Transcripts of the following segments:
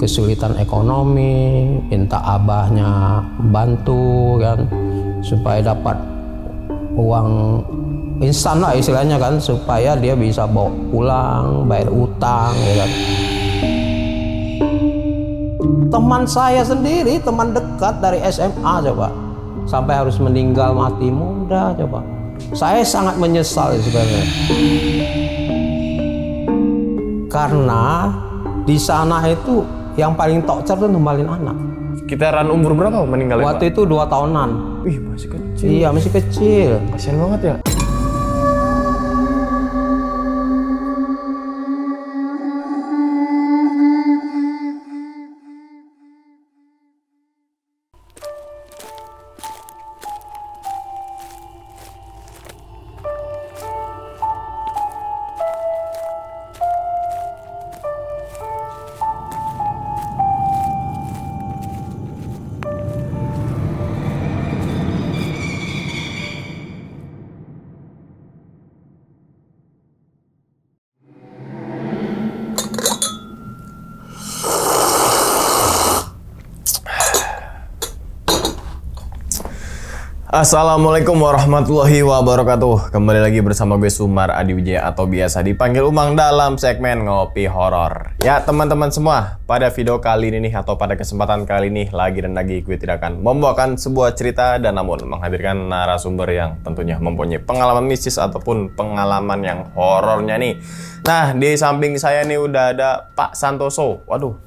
kesulitan ekonomi, minta abahnya bantu kan supaya dapat uang instan lah istilahnya kan, supaya dia bisa bawa pulang, bayar utang ya kan. Teman saya sendiri, teman dekat dari SMA coba, sampai harus meninggal mati muda coba. Saya sangat menyesal sebenarnya. Karena di sana itu yang paling tokcer tuh nembalin anak. Sekitaran umur berapa meninggalnya, Waktu itu 2 tahunan. Wih, masih kecil. Iya, masih kecil. Kasian banget ya. Assalamualaikum warahmatullahi wabarakatuh. Kembali lagi bersama gue Sumar Adi Wijaya atau biasa dipanggil Umang dalam segmen Ngopi Horor. Ya teman-teman semua, pada video kali ini atau pada kesempatan kali ini lagi gue tidak akan membawakan sebuah cerita dan namun menghadirkan narasumber yang tentunya mempunyai pengalaman mistis ataupun pengalaman yang horornya nih. Nah, di samping saya nih udah ada Pak Santoso. Waduh.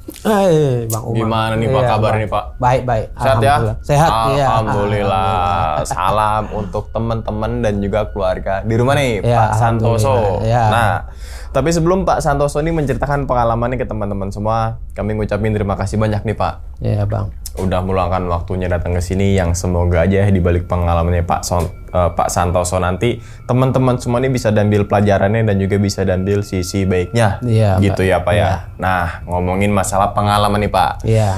Bang Umar. Gimana nih Pak kabar nih Pak? Baik. Sehat ya? Sehat ya. Alhamdulillah. Salam untuk teman-teman dan juga keluarga di rumah nih, Ya, Pak Santoso. ya. Nah, tapi sebelum Pak Santoso ini menceritakan pengalamannya ke teman-teman semua, kami ngucapin terima kasih banyak nih Pak. Iya Bang. Udah meluangkan waktunya datang ke sini, yang semoga aja di balik pengalamannya Pak Santoso nanti teman-teman semua ini bisa diambil pelajarannya dan juga bisa diambil sisi baiknya. Iya, gitu Pak. ya Pak ya. Iya. Nah, ngomongin masalah pengalaman nih Pak. Iya.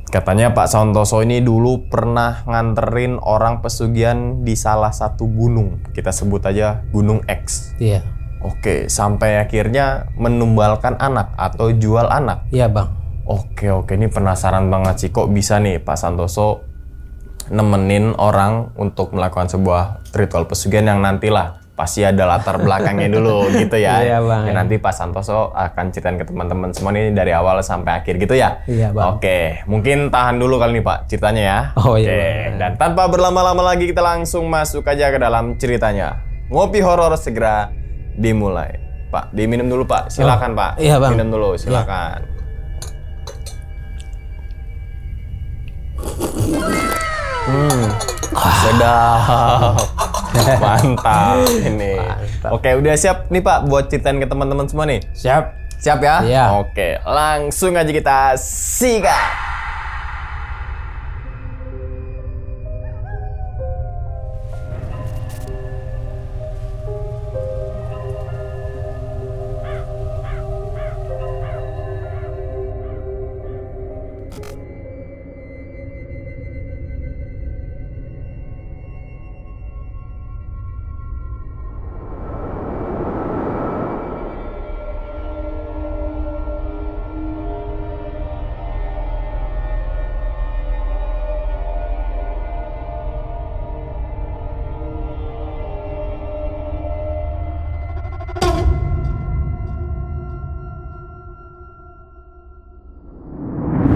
Katanya Pak Santoso ini dulu pernah nganterin orang pesugihan di salah satu gunung. Kita sebut aja Gunung X. Iya. Oke, sampai akhirnya menumbalkan anak atau jual anak. Iya Bang. Oke, ini penasaran banget sih kok bisa nih Pak Santoso nemenin orang untuk melakukan sebuah ritual pesugihan yang nantilah pasti ada latar belakangnya dulu gitu ya. Iya, Bang. Ya, nanti Pak Santoso akan ceritain ke teman-teman semua nih dari awal sampai akhir gitu ya. Iya, Bang. Oke, mungkin tahan dulu kali nih Pak ceritanya ya. Oh iya, Oke, Bang. dan tanpa berlama-lama lagi kita langsung masuk aja ke dalam ceritanya. Ngopi horor segera dimulai. Pak, diminum dulu Pak. Silakan Pak. Iya, Bang. Minum dulu, silakan. Sedap. Mantap ini. Mantap. Oke, udah siap nih Pak buat ceritain ke teman-teman semua nih? Siap. Siap ya? Iya. Oke, langsung aja kita sikat.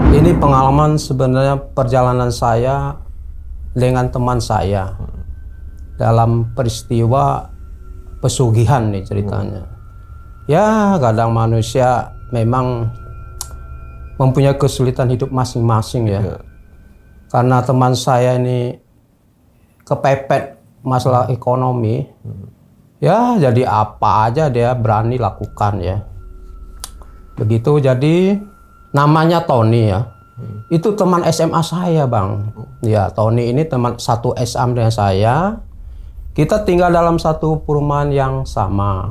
Ini pengalaman sebenarnya perjalanan saya dengan teman saya dalam peristiwa pesugihan nih ceritanya. Ya kadang manusia memang mempunyai kesulitan hidup masing-masing ya. Karena teman saya ini kepepet masalah ekonomi, ya jadi apa aja dia berani lakukan ya. Begitu jadi namanya Tony ya. Itu teman SMA saya Bang. Ya Tony ini teman satu SMA dengan saya. Kita tinggal dalam satu perumahan yang sama.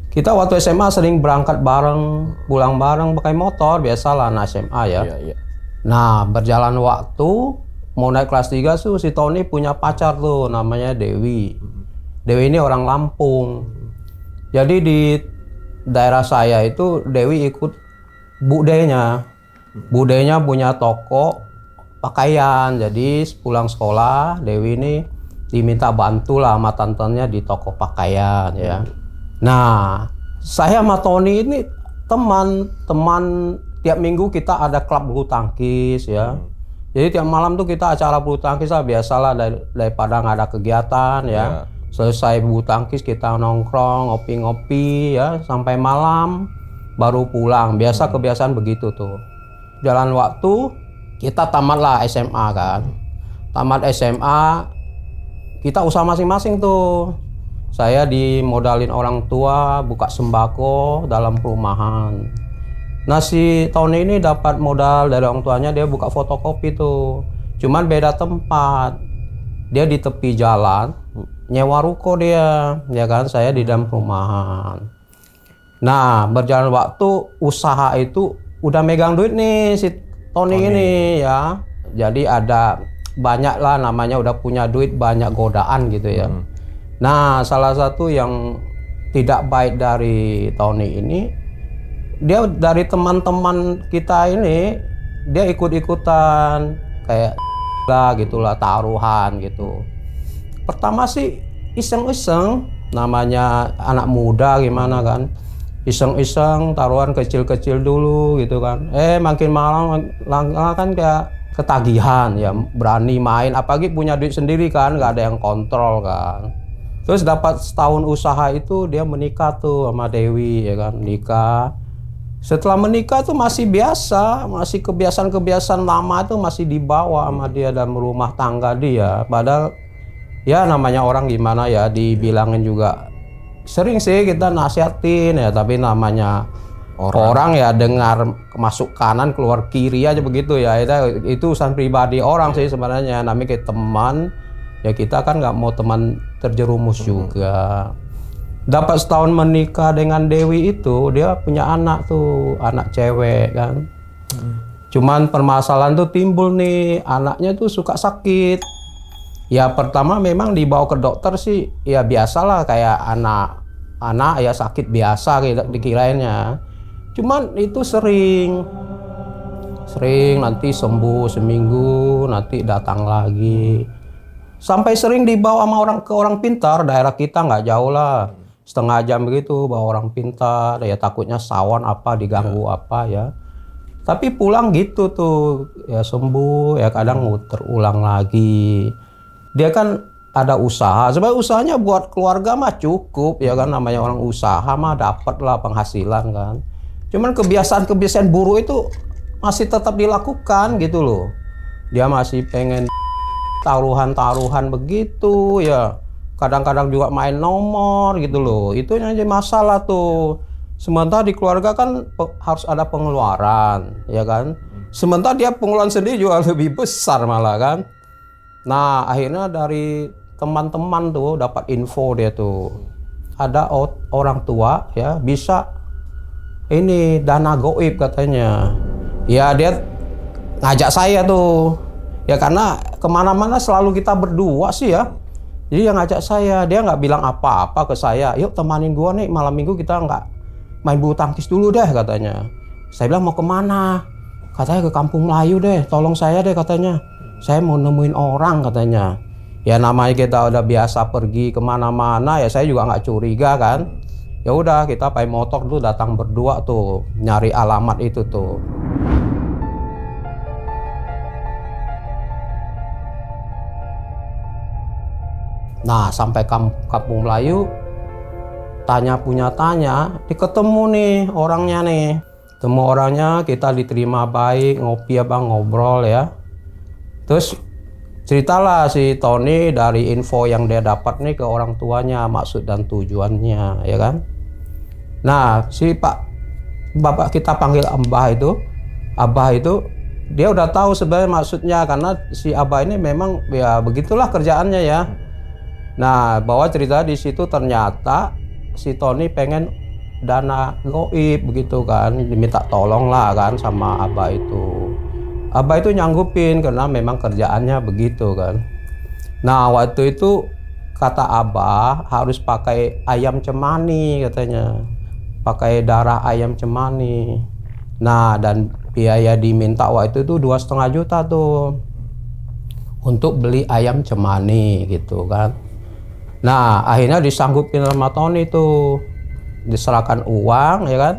Kita waktu SMA sering berangkat bareng, pulang bareng pakai motor, biasalah anak SMA ya. Iya. Nah berjalan waktu, mau naik kelas 3 tuh si Tony punya pacar tuh namanya Dewi. Dewi ini orang Lampung. Jadi di daerah saya itu Dewi ikut budenya. Budenya punya toko pakaian. Jadi pulang sekolah Dewi ini diminta bantu lah sama tantenya di toko pakaian ya. Nah, saya sama Tony ini teman tiap minggu kita ada klub bulu tangkis ya. Jadi tiap malam tuh kita acara bulu tangkis lah, biasalah daripada nggak ada kegiatan ya. Selesai bulu tangkis kita nongkrong, ngopi-ngopi ya sampai malam baru pulang. Biasa kebiasaan begitu tuh. Jalan waktu kita tamatlah SMA kan. Tamat SMA kita usaha masing-masing tuh. Saya dimodalin orang tua buka sembako dalam perumahan. Nah si Tony ini dapat modal dari orang tuanya, dia buka fotokopi tuh. Cuman beda tempat. Dia di tepi jalan, nyewa ruko dia, ya kan, saya di dalam perumahan. Nah berjalan waktu usaha itu udah megang duit nih si Tony ini ya. Jadi ada banyak lah namanya, udah punya duit, banyak godaan gitu ya. Nah salah satu yang tidak baik dari Tony ini, dia dari teman-teman kita ini dia ikut-ikutan kayak lah gitulah, taruhan gitu. Pertama sih iseng-iseng, namanya anak muda gimana kan, iseng-iseng taruhan kecil-kecil dulu gitu kan. Makin malam kan kayak ketagihan ya, berani main, apalagi punya duit sendiri kan, nggak ada yang kontrol kan. Terus dapat setahun usaha itu dia menikah tuh sama Dewi ya kan, nikah. Setelah menikah tuh masih biasa, masih kebiasaan-kebiasaan lama itu masih dibawa sama dia dalam rumah tangga dia. Padahal ya namanya orang gimana ya, dibilangin juga sering sih kita nasihatin ya, tapi namanya orang ya dengar masuk kanan keluar kiri aja begitu ya. Itu urusan pribadi orang sih sebenarnya, namanya kayak teman. Ya kita kan nggak mau teman terjerumus juga. Dapat setahun menikah dengan Dewi itu, dia punya anak tuh, anak cewek kan. Cuman permasalahan tuh timbul nih, anaknya tuh suka sakit. Ya pertama memang dibawa ke dokter sih, ya biasalah kayak anak ya sakit biasa dikirainnya. Cuman itu sering nanti sembuh seminggu, nanti datang lagi. Sampai sering dibawa sama orang pintar, daerah kita nggak jauh lah, setengah jam begitu bawa orang pintar, ya takutnya sawan apa diganggu apa ya. Tapi pulang gitu tuh, ya sembuh, ya kadang terulang lagi. Dia kan ada usaha, sebenarnya usahanya buat keluarga mah cukup ya kan, namanya orang usaha mah dapat lah penghasilan kan. Cuman kebiasaan buruk itu masih tetap dilakukan gitu loh. Dia masih pengen taruhan begitu ya, kadang-kadang juga main nomor gitu loh. Itu yang jadi masalah tuh. Sementara di keluarga kan harus ada pengeluaran ya kan, sementara dia pengeluaran sendiri juga lebih besar malah kan. Nah akhirnya dari teman-teman tuh dapat info, dia tuh ada orang tua ya bisa ini dana goib katanya. Ya dia ngajak saya tuh ya, karena kemana-mana selalu kita berdua sih ya. Jadi yang ngajak saya, dia nggak bilang apa-apa ke saya. Yuk temanin gua nih malam minggu, kita nggak main bulu tangkis dulu deh katanya. Saya bilang mau kemana? Katanya ke Kampung Melayu deh, tolong saya deh katanya. Saya mau nemuin orang katanya. Ya namanya kita udah biasa pergi kemana-mana ya, saya juga nggak curiga kan. Ya udah kita pakai motor dulu datang berdua tuh, nyari alamat itu tuh. Nah sampai Kampung Melayu, tanya, ketemu nih orangnya nih. Temu orangnya, kita diterima baik, ngopi abang, ngobrol ya. Terus ceritalah si Tony dari info yang dia dapat nih ke orang tuanya, maksud dan tujuannya ya kan. Nah si bapak kita panggil Abah itu dia udah tahu sebenarnya maksudnya, karena si Abah ini memang ya begitulah kerjaannya ya. Nah, bahwa cerita di situ ternyata si Tony pengen dana goib begitu kan, diminta tolong lah kan sama Abah itu. Abah itu nyanggupin karena memang kerjaannya begitu kan. Nah, waktu itu kata Abah harus pakai ayam cemani katanya. Pakai darah ayam cemani. Nah, dan biaya diminta waktu itu 2,5 juta tuh untuk beli ayam cemani gitu kan. Nah, akhirnya disanggupin sama Tony tuh, diserahkan uang ya kan.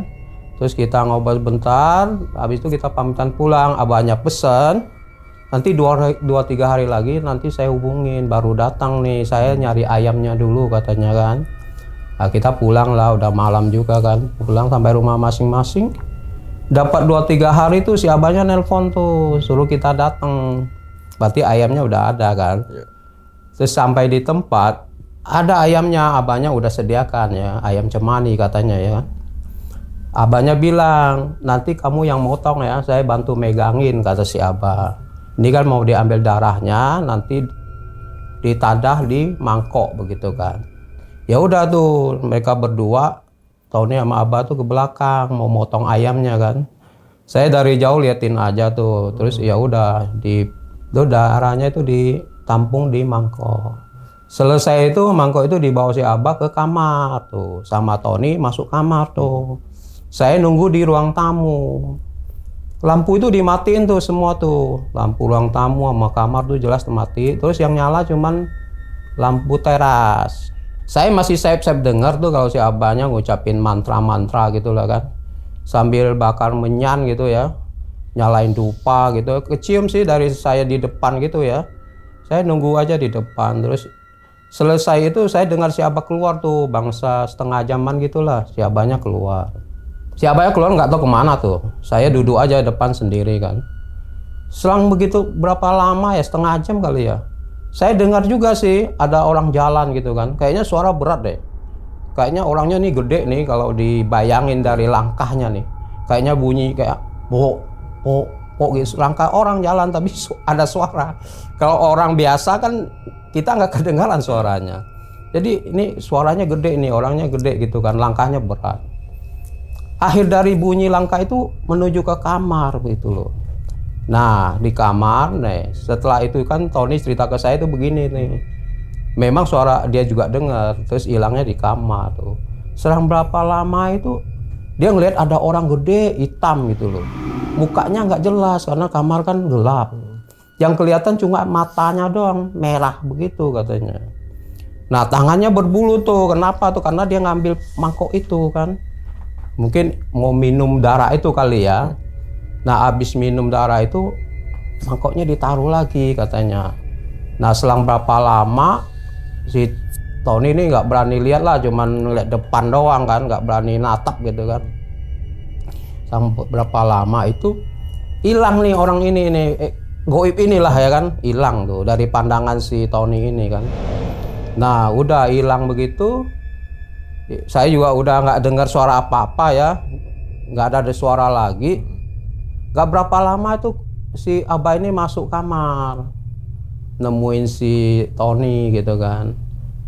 Terus kita ngobrol bentar, habis itu kita pamitan pulang. Abahnya pesen, nanti 2-3 hari lagi nanti saya hubungin, baru datang nih, saya nyari ayamnya dulu katanya kan. Nah, kita pulang lah, udah malam juga kan, pulang sampai rumah masing-masing. Dapat 2-3 hari tuh si abahnya nelpon tuh, suruh kita datang. Berarti ayamnya udah ada kan. Terus sampai di tempat, ada ayamnya, abahnya udah sediakan ya, ayam cemani katanya ya. Abahnya bilang, nanti kamu yang motong ya, saya bantu megangin, kata si abah. Ini kan mau diambil darahnya, nanti ditadah di mangkok begitu kan. Ya udah tuh, mereka berdua, Tony sama abah tuh ke belakang mau motong ayamnya kan. Saya dari jauh liatin aja tuh, terus ya udah darahnya itu ditampung di mangkok. Selesai itu mangkok itu dibawa si abah ke kamar tuh, sama Tony masuk kamar tuh. Saya nunggu di ruang tamu. Lampu itu dimatiin tuh semua tuh, lampu ruang tamu sama kamar tuh jelas mati. Terus yang nyala cuman lampu teras. Saya masih safe dengar tuh kalau si abahnya ngucapin mantra-mantra gitu lah kan, sambil bakar menyan gitu ya, nyalain dupa gitu. Kecium sih dari saya di depan gitu ya. Saya nunggu aja di depan. Terus selesai itu saya dengar si abah keluar tuh, bangsa setengah jaman gitulah, si abahnya keluar. Si abahnya keluar nggak tahu kemana tuh. Saya duduk aja depan sendiri kan. Selang begitu berapa lama ya, setengah jam kali ya, saya dengar juga sih ada orang jalan gitu kan. Kayaknya suara berat deh. Kayaknya orangnya nih gede nih kalau dibayangin dari langkahnya nih. Kayaknya bunyi kayak pok gitu. Langkah orang jalan tapi ada suara. Kalau orang biasa kan kita nggak kedengaran suaranya. Jadi ini suaranya gede nih, orangnya gede gitu kan, langkahnya berat. Akhir dari bunyi langkah itu menuju ke kamar gitu loh. Nah di kamar nih, setelah itu kan Tony cerita ke saya itu begini nih, memang suara dia juga dengar, terus hilangnya di kamar tuh. Selang berapa lama itu dia ngelihat ada orang gede hitam gitu loh, mukanya nggak jelas karena kamar kan gelap, yang kelihatan cuma matanya doang merah begitu katanya. Nah tangannya berbulu tuh, kenapa tuh? Karena dia ngambil mangkok itu kan, mungkin mau minum darah itu kali ya. Nah habis minum darah itu mangkoknya ditaruh lagi katanya. Nah selang berapa lama si Tony ini nggak berani lihat lah, cuman lihat depan doang kan, nggak berani natap gitu kan. Sampai berapa lama itu hilang nih orang ini nih, goib inilah ya kan, hilang tuh dari pandangan si Tony ini kan. Nah udah hilang begitu, saya juga udah nggak dengar suara apa-apa ya, nggak ada suara lagi. Gak berapa lama itu si abah ini masuk kamar, nemuin si Tony gitu kan.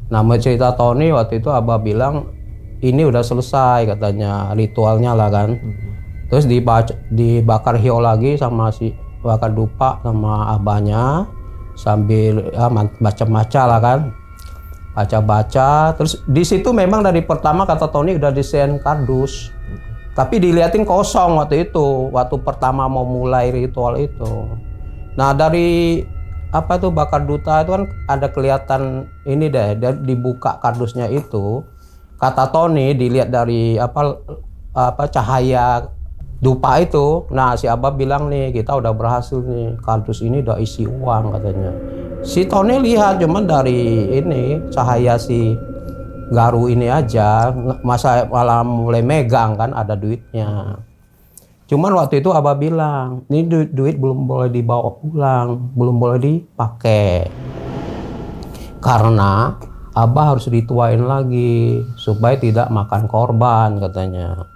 Nah cerita Tony waktu itu abah bilang ini udah selesai katanya ritualnya lah kan. Terus dibakar hiu lagi sama si bakar dupa sama abahnya, sambil ya, baca-baca lah kan, baca-baca. Terus di situ memang dari pertama kata Tony udah desain kardus, tapi diliatin kosong waktu itu, waktu pertama mau mulai ritual itu. Nah dari apa tuh bakar duta itu kan ada kelihatan ini deh, dibuka kardusnya itu. Kata Tony dilihat dari apa cahaya dupa itu. Nah si abah bilang nih kita udah berhasil nih, kardus ini udah isi uang katanya. Si Tony lihat cuman dari ini cahaya si garu ini aja, masa malah mulai megang kan ada duitnya. Cuman waktu itu abah bilang ini duit belum boleh dibawa pulang, belum boleh dipakai, karena abah harus dituain lagi supaya tidak makan korban katanya.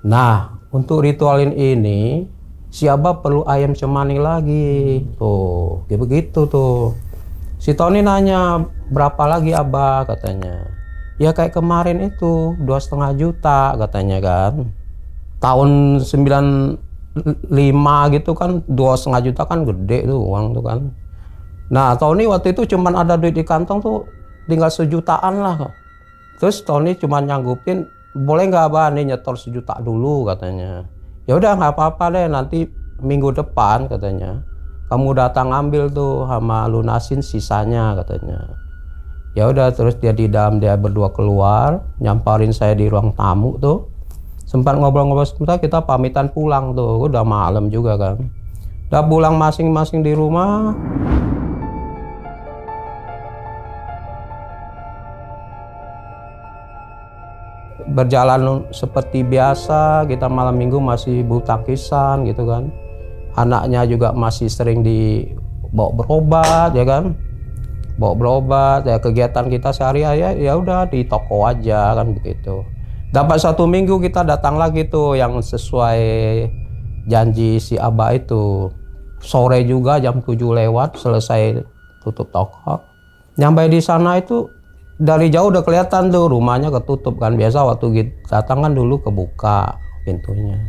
Nah untuk ritualin ini si abah perlu ayam cemani lagi tuh, kayak begitu tuh. Si Tony nanya berapa lagi abah katanya. Ya kayak kemarin itu 2,5 juta katanya kan. Tahun 95 gitu kan 2,5 juta kan gede tuh uang tuh kan. Nah Tony waktu itu cuman ada duit di kantong tuh tinggal 1 jutaan lah. Terus Tony cuman nyanggupin, boleh nggak abah nih nyetor 1 juta dulu katanya. Ya udah nggak apa-apa deh, nanti minggu depan katanya kamu datang ambil tuh sama lunasin sisanya katanya. Ya udah, terus dia berdua keluar, nyamperin saya di ruang tamu tuh. Sempat ngobrol-ngobrol sebentar, kita pamitan pulang tuh, udah malam juga kan. Udah pulang masing-masing di rumah. Berjalan seperti biasa, kita malam minggu masih bulu tangkisan gitu kan. Anaknya juga masih sering dibawa berobat ya kan. Bawa berobat ya, kegiatan kita sehari-hari ya udah di toko aja kan begitu. Dapat 1 minggu kita datang lagi tuh yang sesuai janji si Abah itu. Sore juga jam 7 lewat selesai tutup toko. Nyampe di sana itu dari jauh udah kelihatan tuh rumahnya ketutup kan. Biasa waktu kita datang kan dulu kebuka pintunya.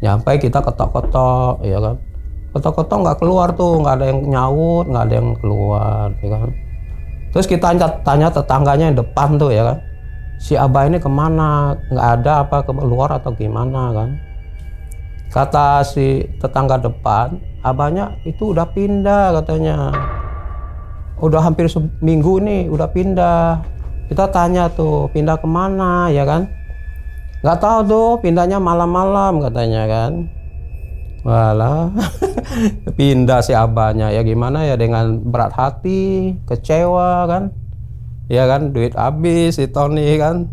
Nyampe kita ketok-ketok ya kan. Ketok-ketok nggak keluar tuh, nggak ada yang nyaut, nggak ada yang keluar ya kan. Terus kita tanya tetangganya yang depan tuh ya kan. Si Abah ini kemana? Nggak ada apa keluar atau gimana kan. Kata si tetangga depan, abahnya itu udah pindah katanya. Udah hampir seminggu nih udah pindah. Kita tanya tuh pindah kemana ya kan. Nggak tahu tuh, pindahnya malam-malam katanya kan. Walah pindah si abahnya ya, gimana ya, dengan berat hati, kecewa kan ya kan, duit habis si Tony kan.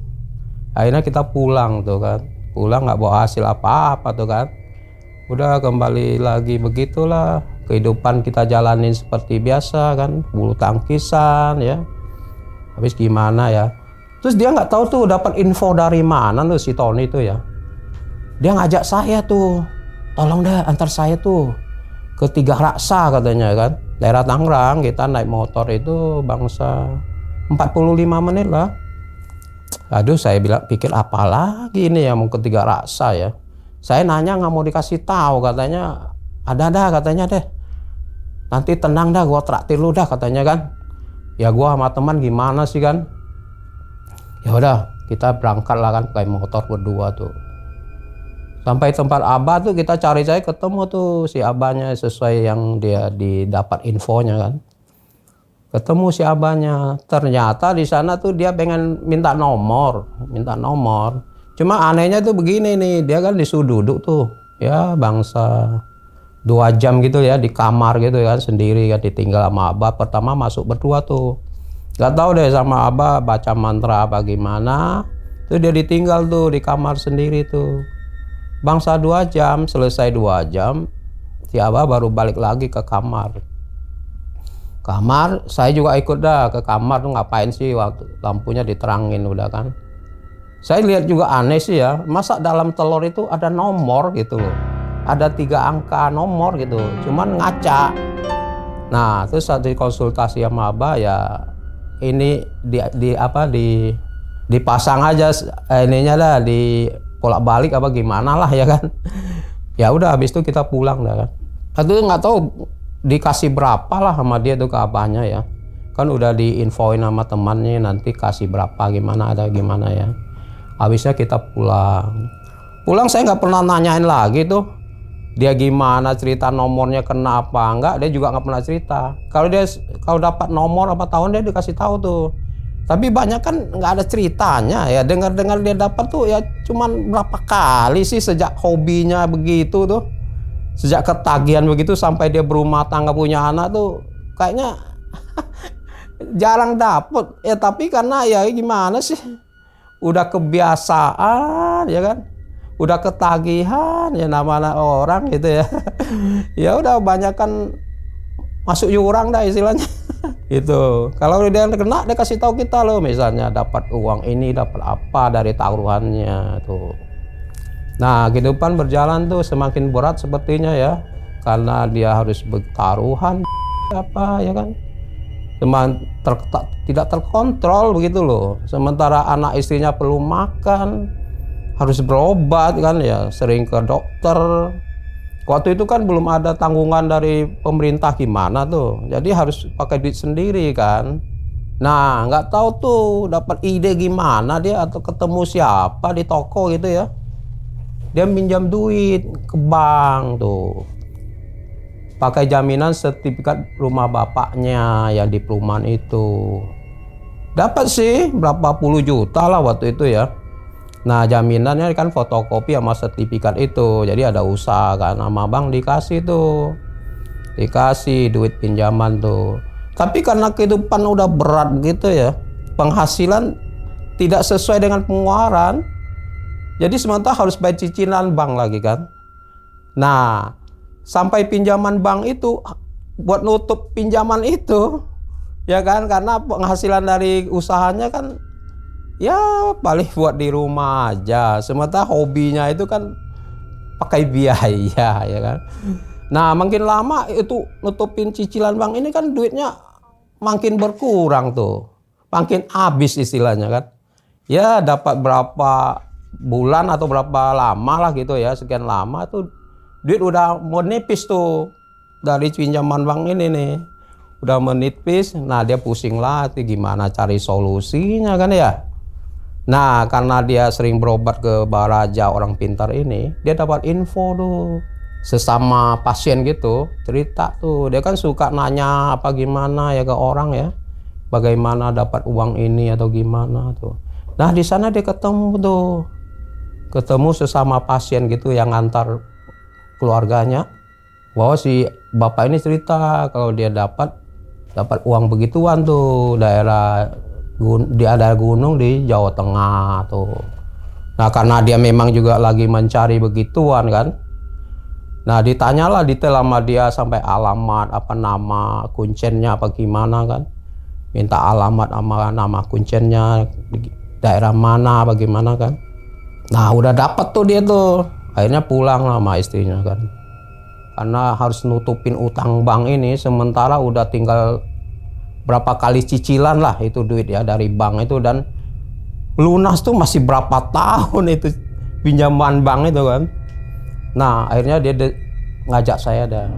Akhirnya kita pulang tuh kan, pulang nggak bawa hasil apa-apa tuh kan. Udah kembali lagi begitulah kehidupan kita jalanin seperti biasa kan, bulu tangkisan ya. Habis gimana ya, terus dia nggak tahu tuh dapat info dari mana tuh si Tony tuh ya. Dia ngajak saya tuh, tolong deh antar saya tuh ke Tiga Raksa katanya kan. Daerah Tangerang, kita naik motor itu bangsa 45 menit lah. Aduh, saya pikir apa lagi ini ya mau ke Tiga Raksa ya. Saya nanya nggak mau dikasih tahu, katanya ada katanya deh. Nanti tenang dah, gua traktir lu dah katanya kan. Ya gua sama teman gimana sih kan. Ya udah, kita berangkat lah kan pakai motor berdua tuh. Sampai tempat Abah tuh kita cari-cari ketemu tuh si Abahnya sesuai yang dia didapat infonya kan. Ketemu si Abahnya. Ternyata di sana tuh dia pengen minta nomor. Cuma anehnya tuh begini nih, dia kan disuruh duduk tuh. Ya bangsa 2 jam gitu ya di kamar gitu kan sendiri kan, ditinggal sama Abah. Pertama masuk berdua tuh. Gak tahu deh sama Abah baca mantra apa gimana. Tuh dia ditinggal tuh di kamar sendiri tuh. Bangsa 2 jam, selesai 2 jam, si Abah baru balik lagi ke kamar. Saya juga ikut dah ke kamar tuh, ngapain sih waktu lampunya diterangin udah kan. Saya lihat juga aneh sih ya, masa dalam telur itu ada nomor gitu loh. Ada 3 angka nomor gitu, cuman ngaca. Nah, terus saat dikonsultasi sama Abah ya ini dipasang aja ininya dah, di bolak-balik apa gimana lah ya kan. Ya udah habis itu kita pulang dah kan. Itu nggak tahu dikasih berapa lah sama dia tuh ke abahnya ya. Kan udah diinfoin sama temannya nanti kasih berapa gimana ada gimana ya. Habisnya kita pulang. Pulang saya nggak pernah nanyain lagi tuh dia gimana cerita nomornya kena apa enggak, dia juga nggak pernah cerita. Kalau dapat nomor apa tahun dia dikasih tahu tuh. Tapi banyak kan nggak ada ceritanya ya, dengar-dengar dia dapat tuh ya cuman berapa kali sih sejak hobinya begitu tuh. Sejak ketagihan begitu sampai dia berumah tangga punya anak tuh kayaknya jarang dapet ya. Tapi karena ya gimana sih, udah kebiasaan ya kan, udah ketagihan ya namanya orang gitu ya. Ya udah banyak kan masuk jurang dah istilahnya. Gitu. Kalau dia kena dia kasih tahu kita loh, misalnya dapat uang ini, dapat apa dari taruhannya tuh. Nah, kehidupan berjalan tuh semakin berat sepertinya ya, karena dia harus bertaruhan apa ya kan. Tidak terkontrol begitu loh. Sementara anak istrinya perlu makan, harus berobat kan ya, sering ke dokter. Waktu itu kan belum ada tanggungan dari pemerintah gimana tuh, jadi harus pakai duit sendiri kan. Nah, nggak tahu tuh dapat ide gimana dia atau ketemu siapa di toko gitu ya. dia minjam duit ke bank tuh. Pakai jaminan sertifikat rumah bapaknya yang di perumahan itu. Dapat sih berapa puluh juta lah waktu itu ya. Nah jaminannya kan fotokopi sama sertifikat itu. Jadi ada usaha kan sama bank dikasih tuh. Dikasih duit pinjaman tuh. Tapi karena kehidupan udah berat gitu ya. Penghasilan tidak sesuai dengan pengeluaran. Jadi sementara harus bayar cicilan bank lagi kan. Nah sampai pinjaman bank itu buat nutup pinjaman itu. Ya kan karena penghasilan dari usahanya kan ya paling buat di rumah aja. Sementara hobinya itu kan pakai biaya ya kan. Nah makin lama itu nutupin cicilan bank ini kan duitnya makin berkurang tuh. Makin habis istilahnya kan. Ya dapat berapa bulan atau berapa lama lah gitu ya. Sekian lama tuh duit udah mau nipis tuh. Dari pinjaman bank ini nih. Udah menipis. Nah dia pusing lah gimana cari solusinya kan ya. Nah karena dia sering berobat ke Baraja orang pintar ini. Dia dapat info tuh. Sesama pasien gitu. Cerita tuh. Dia kan suka nanya apa gimana ya ke orang ya. Bagaimana dapat uang ini atau gimana tuh. Nah di sana dia ketemu tuh. Ketemu sesama pasien gitu yang ngantar keluarganya. Bahwa si bapak ini cerita kalau dia dapat uang begituan tuh. Daerah gunung di Jawa Tengah tuh. Nah karena dia memang juga lagi mencari begituan kan. Nah ditanyalah detail sama dia sampai alamat, apa nama kuncennya apa gimana kan. Minta alamat sama nama kuncennya, daerah mana bagaimana kan. Nah udah dapat tuh dia tuh. Akhirnya pulang lah sama istrinya kan. Karena harus nutupin utang bank ini. Sementara udah tinggal berapa kali cicilan lah itu duit ya dari bank itu. Dan lunas tuh masih berapa tahun itu pinjaman bank itu kan. Nah akhirnya dia ngajak saya dah.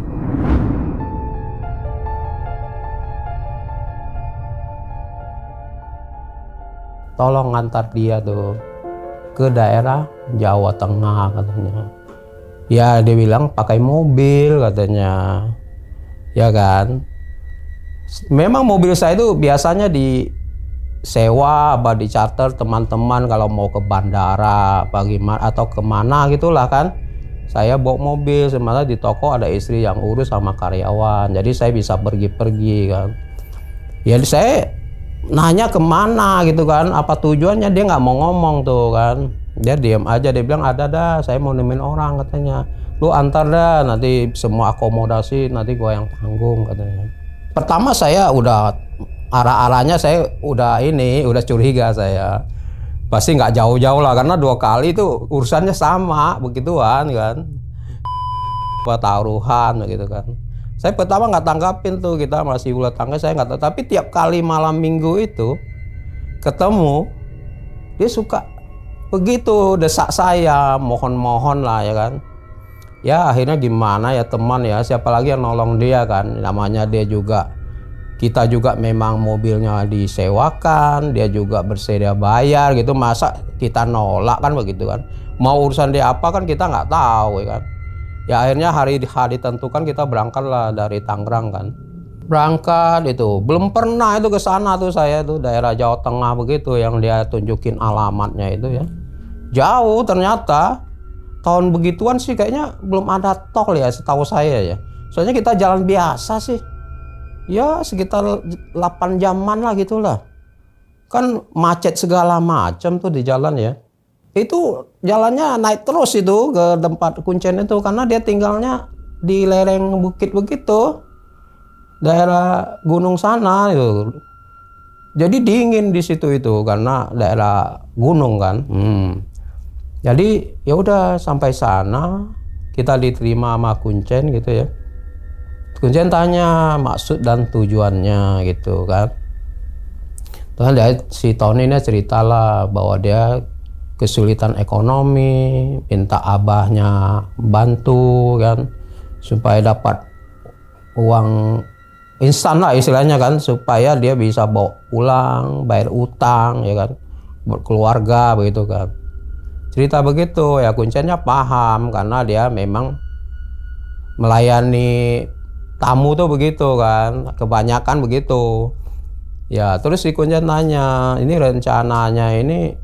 Tolong ngantar dia tuh ke daerah Jawa Tengah katanya. Ya dia bilang pakai mobil katanya. Ya kan. Memang mobil saya itu biasanya disewa apa di charter teman-teman kalau mau ke bandara apa gimana atau kemana gitulah kan. Saya bawa mobil sementara di toko ada istri yang urus sama karyawan. Jadi saya bisa pergi-pergi kan. Ya saya nanya kemana gitu kan, apa tujuannya, dia nggak mau ngomong tuh kan. Dia diam aja, dia bilang ada dah, saya mau nemenin orang katanya. Lu antar dah, nanti semua akomodasi nanti gua yang tanggung katanya. Pertama saya udah arah-arahnya saya udah curiga saya. Pasti nggak jauh-jauh lah karena 2 kali tuh urusannya sama begituan kan. Taruhan gitu kan. Saya pertama nggak tanggapin tuh, kita masih ulah tangga, saya nggak tahu. Tapi tiap kali malam minggu itu ketemu, dia suka begitu desak saya, mohon-mohon lah ya kan. Ya akhirnya gimana ya teman ya, siapa lagi yang nolong dia kan. Namanya dia juga, kita juga memang mobilnya disewakan, dia juga bersedia bayar gitu. Masa kita nolak kan begitu kan. Mau urusan dia apa kan kita nggak tahu ya kan. Ya akhirnya hari ditentukan kita berangkat lah dari Tangerang kan. Berangkat itu, belum pernah itu ke sana tuh saya tuh daerah Jawa Tengah begitu yang dia tunjukin alamatnya itu ya. Jauh ternyata. Tahun begituan sih kayaknya belum ada tol ya setahu saya ya. Soalnya kita jalan biasa sih. Ya sekitar 8 jaman lah gitulah. Kan macet segala macam tuh di jalan ya. Itu jalannya naik terus itu ke tempat kuncen itu karena dia tinggalnya di lereng bukit begitu, daerah gunung sana itu. Jadi dingin di situ itu karena daerah gunung kan. Jadi ya udah sampai sana kita diterima sama kuncen gitu ya. Kuncen tanya maksud dan tujuannya gitu kan. Tuhan si Tony ini ceritalah bahwa dia kesulitan ekonomi, minta abahnya bantu kan supaya dapat uang instan lah istilahnya kan, supaya dia bisa bawa pulang, bayar utang ya kan, buat keluarga begitu kan. cerita begitu. Ya Kuncennya paham karena dia memang melayani tamu tuh begitu kan, kebanyakan begitu. Ya terus si Kuncen nanya, ini rencananya ini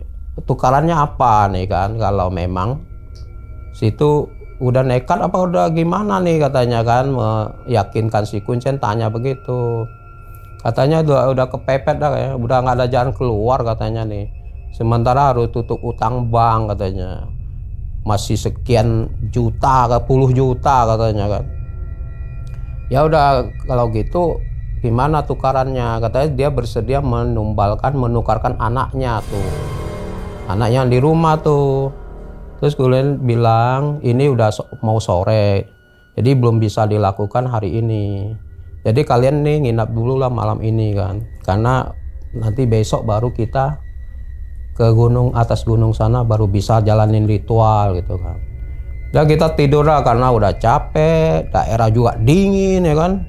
tukarannya apa nih kan, kalau memang situ udah nekat apa udah gimana nih katanya kan, meyakinkan si Kuncen tanya begitu. Katanya udah kepepet dah ya, udah nggak ada jalan keluar katanya nih. Sementara harus tutup utang bank katanya. Masih sekian juta, ke puluh juta katanya kan. Ya udah kalau gitu gimana tukarannya? Katanya dia bersedia menukarkan anaknya tuh. Anaknya yang di rumah tuh. Terus kemudian bilang ini udah mau sore. Jadi belum bisa dilakukan hari ini. Jadi kalian nih nginap dulu lah malam ini kan. Karena nanti besok baru kita ke atas gunung sana baru bisa jalanin ritual gitu kan. Ya kita tidur lah karena udah capek, daerah juga dingin ya kan.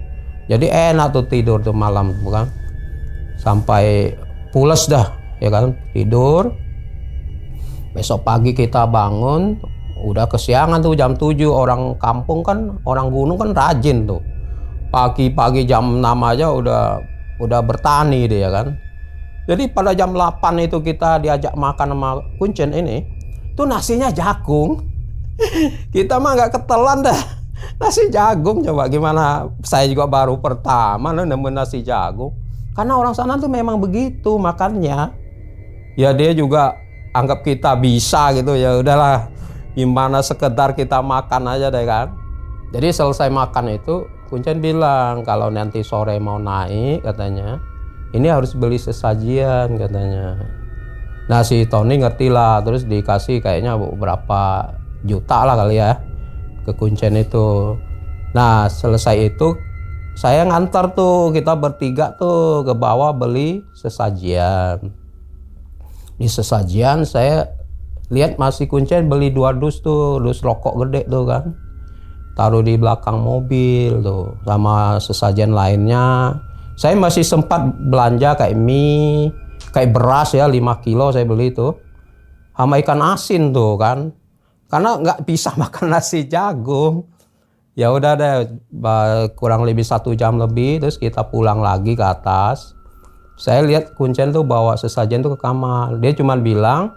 Jadi enak tuh tidur tuh malam bukan. Sampai pules dah ya kan, tidur. Besok pagi kita bangun, udah kesiangan tuh jam 7. Orang kampung kan, orang gunung kan rajin tuh. Pagi-pagi jam 6 aja udah bertani dia kan. Jadi pada jam 8 itu kita diajak makan sama Kuncen ini, tuh nasinya jagung. Kita mah nggak ketelan dah. Nasi jagung coba gimana, saya juga baru pertama nemu nasi jagung. Karena orang sana tuh memang begitu makannya. Ya dia juga anggap kita bisa gitu, ya udahlah gimana sekedar kita makan aja deh kan. Jadi selesai makan itu Kuncen bilang kalau nanti sore mau naik katanya ini harus beli sesajian katanya. Nah si Tony ngerti lah, terus dikasih kayaknya berapa juta lah kali ya ke Kuncen itu. Nah selesai itu saya ngantar tuh, kita bertiga tuh ke bawah beli sesajian. Di sesajian saya lihat masih Kuncen beli 2 dus tuh, dus rokok gede tuh kan, taruh di belakang mobil tuh sama sesajian lainnya. Saya masih sempat belanja kayak mie, kayak beras ya 5 kilo saya beli tuh, sama ikan asin tuh kan, karena nggak bisa makan nasi jagung. Ya udah deh, kurang lebih 1 jam lebih terus kita pulang lagi ke atas. Saya lihat Kuncen tuh bawa sesajen tuh ke kamar. Dia cuma bilang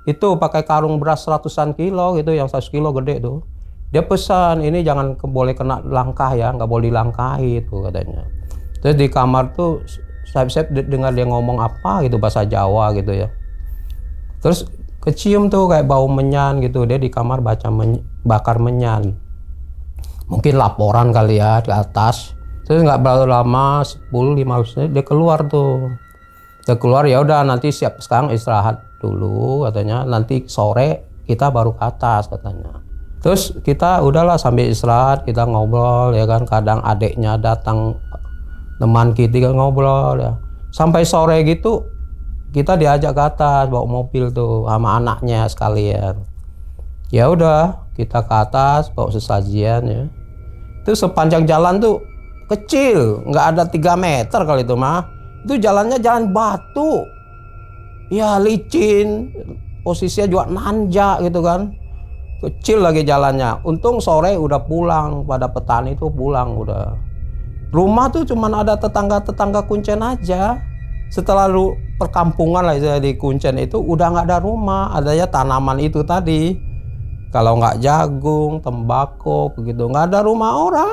itu pakai karung beras 100-an kilo gitu, yang 100 kilo gede tuh. Dia pesan ini jangan boleh kena langkah ya, nggak boleh dilangkahi itu katanya. Terus di kamar tuh saya dengar dia ngomong apa gitu bahasa Jawa gitu ya. Terus kecium tuh kayak bau menyan gitu. Dia di kamar bakar menyan. Mungkin laporan kali ya di atas. Terus nggak berlalu lama 10-15 menit dia keluar tuh. Dia keluar, ya udah nanti siap sekarang istirahat dulu katanya. Nanti sore kita baru ke atas katanya. Terus kita udahlah sambil istirahat kita ngobrol ya kan. Kadang adiknya datang teman kita ngobrol ya. Sampai sore gitu kita diajak ke atas bawa mobil tuh sama anaknya sekalian. Ya udah kita ke atas bawa sesajian ya. Itu sepanjang jalan tuh kecil, nggak ada 3 meter kali itu mah. Itu jalannya jalan batu. Ya licin, posisinya juga nanjak gitu kan. Kecil lagi jalannya. Untung sore udah pulang, pada petani tuh pulang udah. Rumah tuh cuman ada tetangga-tetangga Kuncen aja. Setelah perkampungan lah di Kuncen itu udah nggak ada rumah, adanya tanaman itu tadi. Kalau nggak jagung, tembakau begitu, nggak ada rumah orang.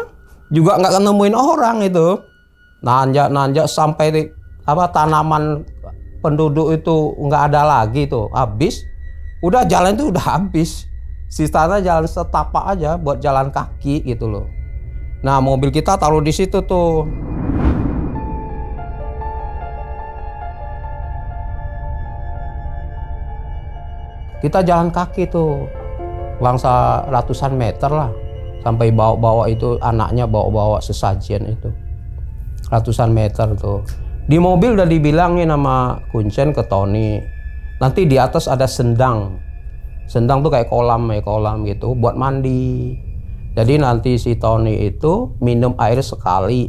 Juga nggak nemuin orang itu. Nanjak sampai tanaman penduduk itu nggak ada lagi tuh, habis. Udah jalan itu udah habis. Sisanya jalan setapak aja buat jalan kaki gitu loh. Nah mobil kita taruh di situ tuh. Kita jalan kaki tuh, bangsa ratusan meter lah, sampai bawa itu anaknya bawa sesajian itu, ratusan meter tuh. Di mobil udah dibilangin sama Kuncen ke Tony, nanti di atas ada sendang. Sendang tuh kayak kolam gitu buat mandi. Jadi nanti si Tony itu minum air sekali,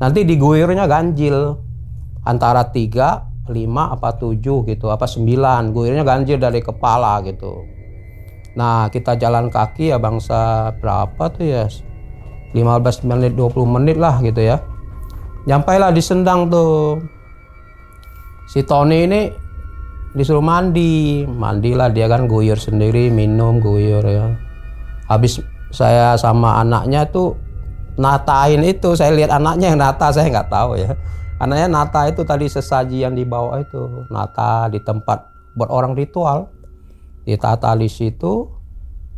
nanti diguyurnya ganjil antara 3 5 apa 7 gitu, apa 9. Guyurnya ganjil dari kepala gitu. Nah, kita jalan kaki ya bangsa berapa tuh ya? 15 menit, 20 menit lah gitu ya. Nyampailah di Sendang tuh. Si Tony ini disuruh mandilah dia kan, guyur sendiri, minum, guyur ya. Habis saya sama anaknya tuh natain itu, saya lihat anaknya yang nata, saya nggak tahu ya. Anaknya nata itu tadi sesaji yang dibawa itu, nata di tempat buat orang ritual, ditata di situ.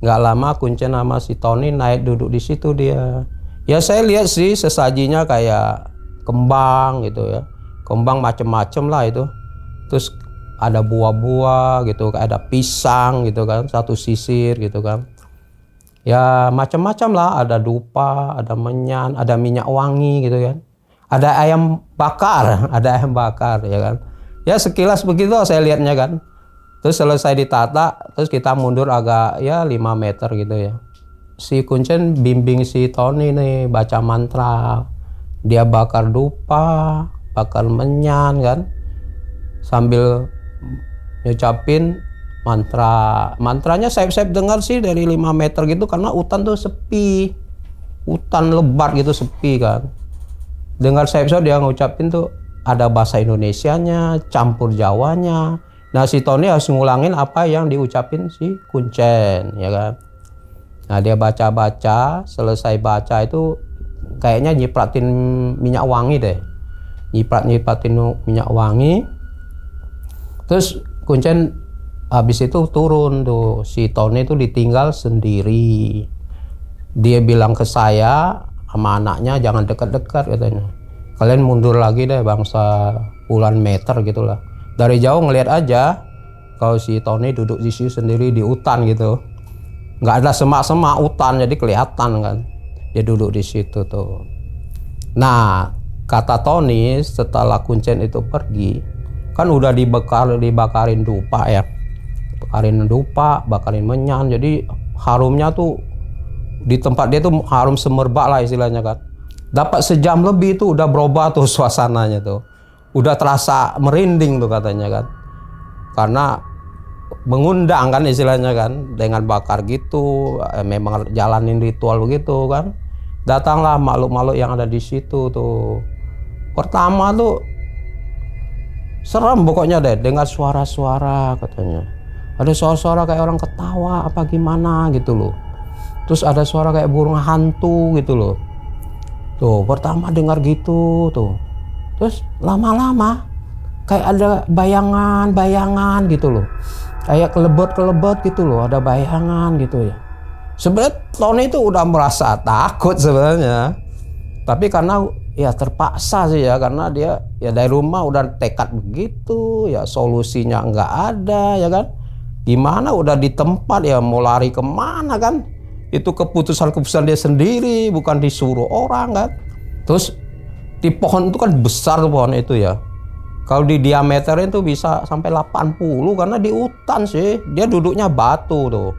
Nggak lama Kuncen sama si Tony naik duduk di situ dia. Ya saya lihat sih sesajinya kayak kembang gitu ya, kembang macem-macem lah itu. Terus ada buah-buah gitu, kayak ada pisang gitu kan, satu sisir gitu kan. Ya macam-macam lah, ada dupa, ada menyan, ada minyak wangi gitu kan. Ada ayam bakar, ya kan. Ya sekilas begitu saya lihatnya kan. Terus selesai ditata, terus kita mundur agak ya 5 meter gitu ya. Si Kuncen bimbing si Tony nih baca mantra. Dia bakar dupa, bakar menyan kan. Sambil ngucapin mantranya saya dengar sih dari 5 meter gitu, karena hutan tuh sepi, hutan lebat gitu, sepi kan. Dengar saya dia ngucapin tuh ada bahasa Indonesianya campur Jawanya. Nah si Tony harus ngulangin apa yang diucapin si Kuncen ya kan. Nah dia baca, selesai baca itu kayaknya nyipratin minyak wangi deh, nyipratin minyak wangi. Terus Kuncen habis itu turun tuh, si Tony itu ditinggal sendiri. Dia bilang ke saya sama anaknya, jangan dekat-dekat katanya. Kalian mundur lagi deh bangsa puluhan meter gitulah. Dari jauh ngelihat aja kalau si Tony duduk di situ sendiri di hutan gitu. Nggak ada semak-semak, hutan jadi kelihatan kan. Dia duduk di situ tuh. Nah, kata Tony setelah Kuncen itu pergi, kan udah dibakarin dupa ya. Bakarin dupa, bakarin menyan, jadi harumnya tuh di tempat dia tuh harum semerbak lah istilahnya kan. Dapat sejam lebih tuh udah berubah tuh suasananya tuh, udah terasa merinding tuh katanya kan, karena mengundang kan istilahnya kan, dengan bakar gitu, memang jalanin ritual begitu kan. Datanglah makhluk-makhluk yang ada di situ tuh. Pertama tuh serem pokoknya deh, dengar suara-suara katanya. Ada suara-suara kayak orang ketawa apa gimana gitu loh. Terus ada suara kayak burung hantu gitu loh. Tuh pertama dengar gitu tuh. Terus lama-lama kayak ada bayangan gitu loh. Kayak kelebet gitu loh, ada bayangan gitu ya. Sebenarnya Tony itu udah merasa takut sebenarnya. Tapi karena ya terpaksa sih ya, karena dia ya dari rumah udah tekad begitu, ya solusinya nggak ada ya kan. Gimana udah di tempat ya mau lari kemana kan? Itu keputusan dia sendiri, bukan disuruh orang kan. Terus di pohon itu kan besar tuh pohon itu ya. Kalau di diameternya itu bisa sampai 80 karena di hutan sih. Dia duduknya batu tuh.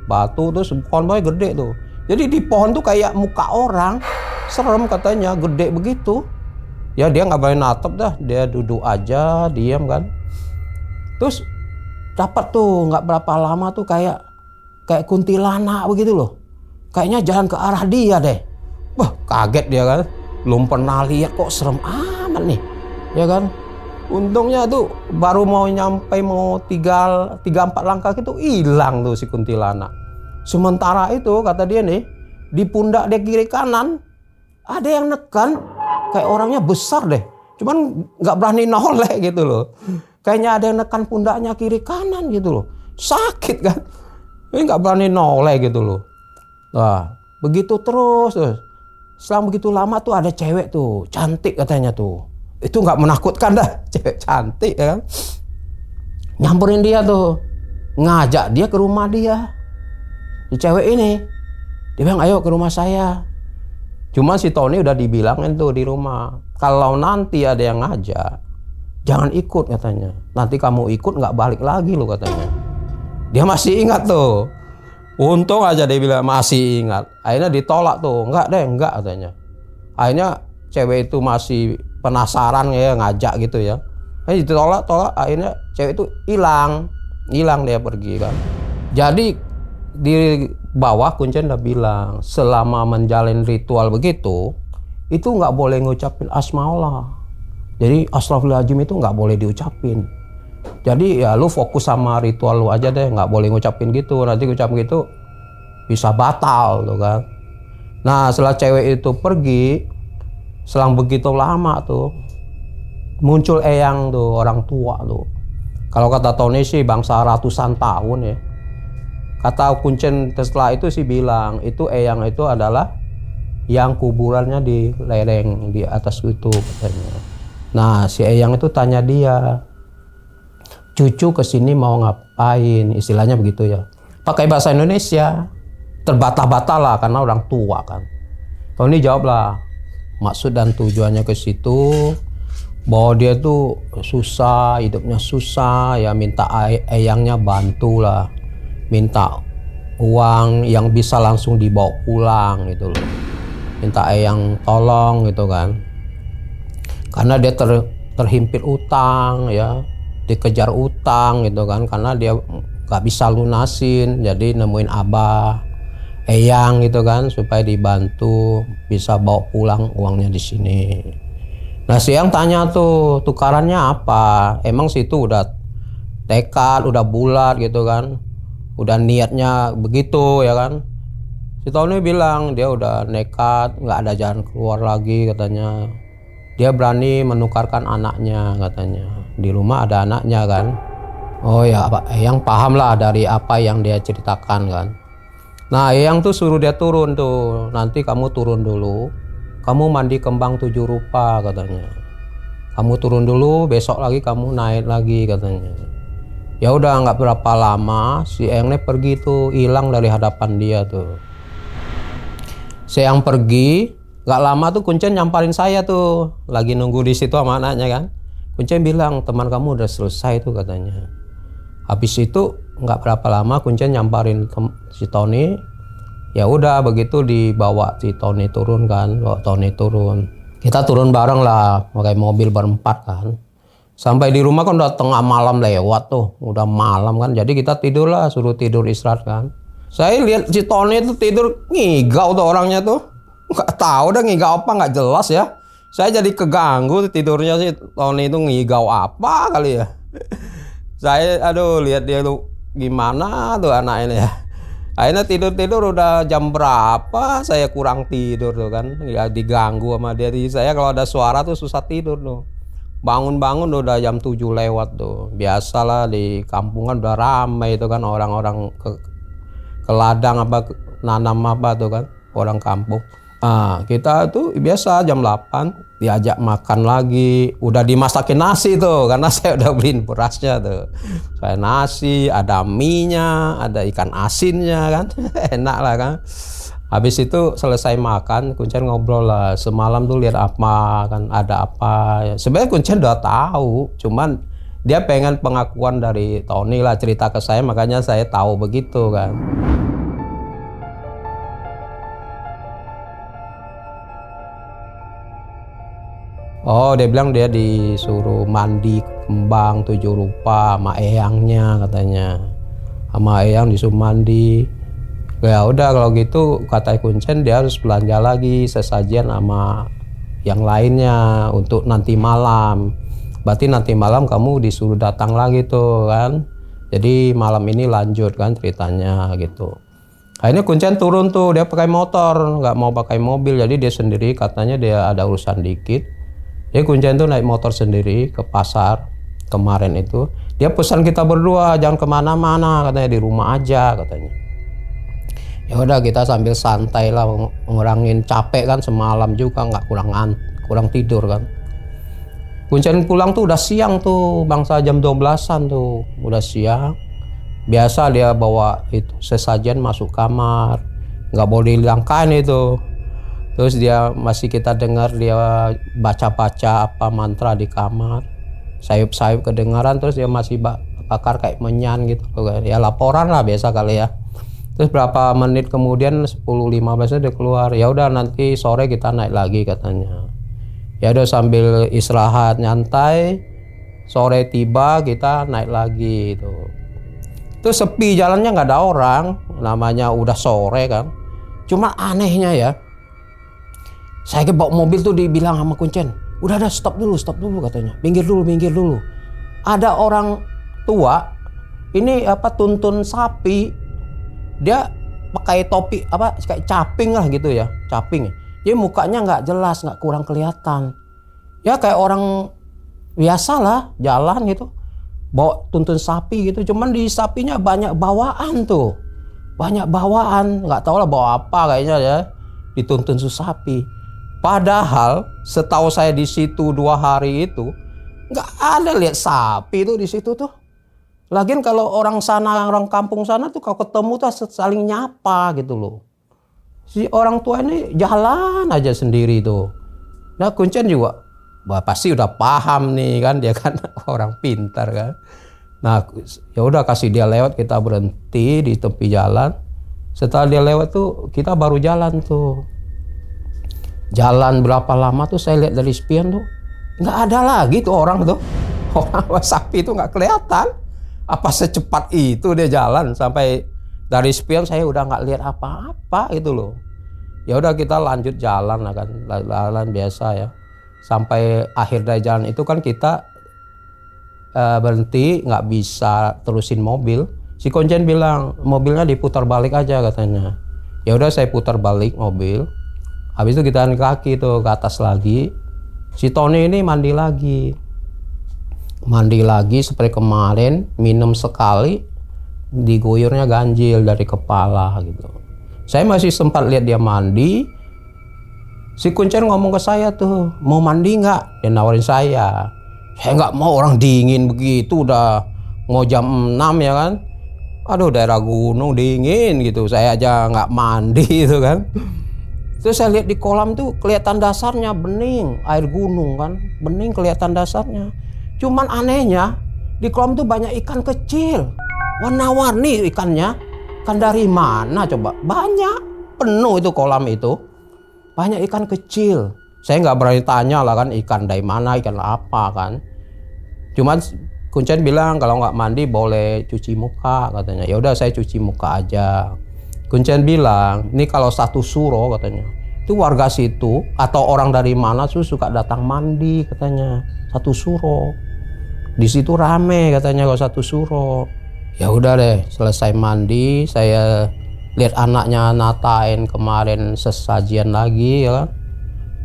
Batu terus pohonnya gede tuh. Jadi di pohon tuh kayak muka orang. Serem katanya, gede begitu. Ya dia nggak boleh natap dah, dia duduk aja, diam kan. Terus dapat tuh nggak berapa lama tuh kayak kuntilanak begitu loh. Kayaknya jalan ke arah dia deh. Wah kaget dia kan. Belum pernah lihat kok serem amat nih. Ya kan. Untungnya tuh baru mau 3-4 langkah gitu hilang tuh si kuntilanak. Sementara itu kata dia nih, di pundak dia kiri kanan ada yang nekan, kayak orangnya besar deh. Cuman nggak berani noleh gitu loh. Kayaknya ada yang nekan pundaknya kiri kanan gitu loh. Sakit kan. Ini nggak berani noleh gitu loh. Nah, begitu terus. Selang begitu lama tuh ada cewek tuh, cantik katanya tuh. Itu nggak menakutkan dah, cewek cantik ya kan. Nyamperin dia tuh, ngajak dia ke rumah dia. Si cewek ini, dia bilang ayo ke rumah saya. Cuma si Tony udah dibilangin tuh di rumah, kalau nanti ada yang ngajak, jangan ikut katanya. Nanti kamu ikut nggak balik lagi lo katanya. Dia masih ingat tuh. Untung aja dia bilang masih ingat. Akhirnya ditolak tuh, enggak katanya. Akhirnya cewek itu masih penasaran ya ngajak gitu ya. ditolak akhirnya cewek itu hilang dia pergi kan. Jadi di bawah Kuncen udah bilang selama menjalin ritual begitu itu nggak boleh ngucapin asmaullah. Jadi astagfirullahaladzim itu nggak boleh diucapin. Jadi ya lu fokus sama ritual lu aja deh, nggak boleh ngucapin gitu. Nanti ngucapin gitu bisa batal tuh kan. Nah setelah cewek itu pergi, selang begitu lama tuh muncul eyang tuh, orang tua tuh. Kalau kata Tony sih bangsa ratusan tahun ya. Kata Kuncen setelah itu sih bilang itu eyang itu adalah yang kuburannya di lereng di atas itu katanya. Nah si eyang itu tanya dia, cucu kesini mau ngapain, istilahnya begitu ya. Pakai bahasa Indonesia, terbata-bata lah karena orang tua kan. Tony jawab lah, maksud dan tujuannya ke situ bahwa dia tuh susah, hidupnya susah, ya minta eyangnya bantu lah, minta uang yang bisa langsung dibawa pulang gitu loh, minta eyang tolong gitu kan, karena dia terhimpit utang ya, dikejar utang gitu kan, karena dia nggak bisa lunasin, jadi nemuin abah eyang gitu kan supaya dibantu bisa bawa pulang uangnya di sini. Nah si Eyang tanya tuh tukarannya apa, emang situ udah tekad, udah bulat gitu kan, udah niatnya begitu ya kan. Si Tony bilang dia udah nekat, nggak ada jalan keluar lagi katanya. Dia berani menukarkan anaknya katanya, di rumah ada anaknya kan. Oh ya Pak Eyang paham lah dari apa yang dia ceritakan kan. Nah Eyang tuh suruh dia turun tuh, nanti kamu turun dulu, kamu mandi kembang 7 rupa katanya. Kamu turun dulu, besok lagi kamu naik lagi katanya. Ya udah nggak berapa lama si Eyangnya pergi tuh, hilang dari hadapan dia tuh. Si Eyang pergi, nggak lama tuh Kuncen nyamparin saya tuh, lagi nunggu di situ sama anaknya kan. Kuncen bilang teman kamu udah selesai tuh katanya. Habis itu nggak berapa lama Kuncen nyamparin si Tony. Ya udah begitu dibawa si Tony turun kan, bawa Tony turun. Kita turun bareng lah, pakai mobil berempat kan. Sampai di rumah kan udah tengah malam lewat tuh, udah malam kan. Jadi kita tidur lah, suruh tidur istirahat kan. Saya lihat si Tony itu tidur ngigau tuh orangnya tuh. Nggak tahu dah ngigau apa, nggak jelas ya. Saya jadi keganggu tidurnya si Tony itu ngigau apa kali ya. Saya aduh lihat dia tuh gimana tuh anak ini ya. Akhirnya tidur udah jam berapa saya kurang tidur tuh kan, ya diganggu sama dia. Saya kalau ada suara tuh susah tidur tuh. Bangun-bangun udah jam 7 lewat tuh. Biasalah di kampungan udah ramai itu kan, orang-orang ke ladang apa nanam apa tuh kan, orang kampung. Nah, kita tuh biasa jam 8 diajak makan lagi, udah dimasakin nasi tuh karena saya udah beliin berasnya tuh. Saya nasi, ada mie-nya, ada ikan asinnya kan. Enak lah kan. Habis itu selesai makan, Kuncen ngobrol lah, semalam tuh lihat apa kan, ada apa. Sebenarnya Kuncen udah tahu, cuman dia pengen pengakuan dari Tony lah, cerita ke saya, makanya saya tahu begitu kan. Oh, dia bilang dia disuruh mandi kembang 7 rupa sama eyangnya katanya. Sama eyang disuruh mandi. Ya udah kalau gitu kata Kuncen dia harus belanja lagi sesajian sama yang lainnya untuk nanti malam. Berarti nanti malam kamu disuruh datang lagi tuh kan. Jadi malam ini lanjut kan ceritanya gitu. Akhirnya Kuncen turun tuh, dia pakai motor, nggak mau pakai mobil. Jadi dia sendiri, katanya dia ada urusan dikit. Jadi Kuncen tuh naik motor sendiri ke pasar kemarin itu. Dia pesan kita berdua jangan kemana-mana, katanya di rumah aja katanya. Ya udah kita sambil santai lah, ngurangin capek kan, semalam juga nggak kurang tidur kan. Kuncen pulang tuh udah siang tuh, bangsa jam 12-an tuh udah siang. Biasa dia bawa itu sesajen masuk kamar, nggak boleh dilangkain itu. Terus dia masih kita dengar dia baca-baca apa mantra di kamar, sayup-sayup kedengaran, terus dia masih bakar kayak menyan gitu. Ya laporan lah biasa kali ya. Terus berapa menit kemudian 10-15 dia keluar. Ya udah nanti sore kita naik lagi katanya. Ya udah sambil istirahat nyantai, Sore tiba kita naik lagi itu. Itu sepi, jalannya nggak ada orang, namanya udah sore kan. Cuma anehnya ya, saya bawa mobil tuh dibilang sama Kuncen, udah stop dulu katanya, minggir dulu. Ada orang tua, ini tuntun sapi, dia pakai topi kayak caping lah gitu ya, caping. Jadi mukanya nggak jelas, nggak kurang kelihatan. Ya kayak orang biasa lah jalan gitu. Bawa tuntun sapi gitu, cuman di sapinya banyak bawaan tuh, nggak tahu lah bawa apa kayaknya ya, dituntun sapi. Padahal setahu saya di situ 2 hari itu nggak ada lihat sapi tuh di situ tuh. Lagian kalau orang kampung sana tuh kalau ketemu tuh saling nyapa gitu loh. Si orang tua ini jalan aja sendiri tuh. Nah Kuncen juga pasti udah paham nih kan, dia kan orang pintar kan. Nah ya udah kasih dia lewat, kita berhenti di tepi jalan. Setelah dia lewat tuh kita baru jalan tuh. Jalan berapa lama tuh saya lihat dari spion tuh nggak ada lagi tuh orang tuh. Orang sapi itu nggak kelihatan. Apa secepat itu dia jalan, sampai dari spion saya udah nggak lihat apa-apa gitu loh. Ya udah kita lanjut jalan lah kan, jalan biasa ya. Sampai akhir dari jalan itu kan kita berhenti, nggak bisa terusin mobil. Si Kuncen bilang mobilnya diputar balik aja katanya. Ya udah saya putar balik mobil. Habis itu kita kaki tuh ke atas lagi. Si Tony ini mandi lagi seperti kemarin, minum sekali, diguyurnya ganjil dari kepala gitu. Saya masih sempat lihat dia mandi. Si Kuncen ngomong ke saya tuh, mau mandi nggak? Dia nawarin saya. Saya nggak mau, orang dingin begitu, udah mau jam 6 ya kan. Aduh daerah gunung dingin gitu, saya aja nggak mandi gitu kan. Terus saya lihat di kolam tuh kelihatan dasarnya bening, air gunung kan, bening kelihatan dasarnya. Cuman anehnya di kolam tuh banyak ikan kecil, warna-warni ikannya. Kan dari mana coba? Banyak, penuh itu kolam itu. Banyak ikan kecil. Saya nggak berani tanya lah kan, ikan dari mana, ikan apa kan. Cuman Kuncen bilang kalau nggak mandi boleh cuci muka katanya. Ya udah saya cuci muka aja. Kuncen bilang, ini kalau satu suro katanya, itu warga situ atau orang dari mana tuh suka datang mandi katanya. Satu suro. Di situ rame katanya kalau satu suro. Ya udah deh, selesai mandi, saya lihat anaknya natain kemarin sesajian lagi ya kan.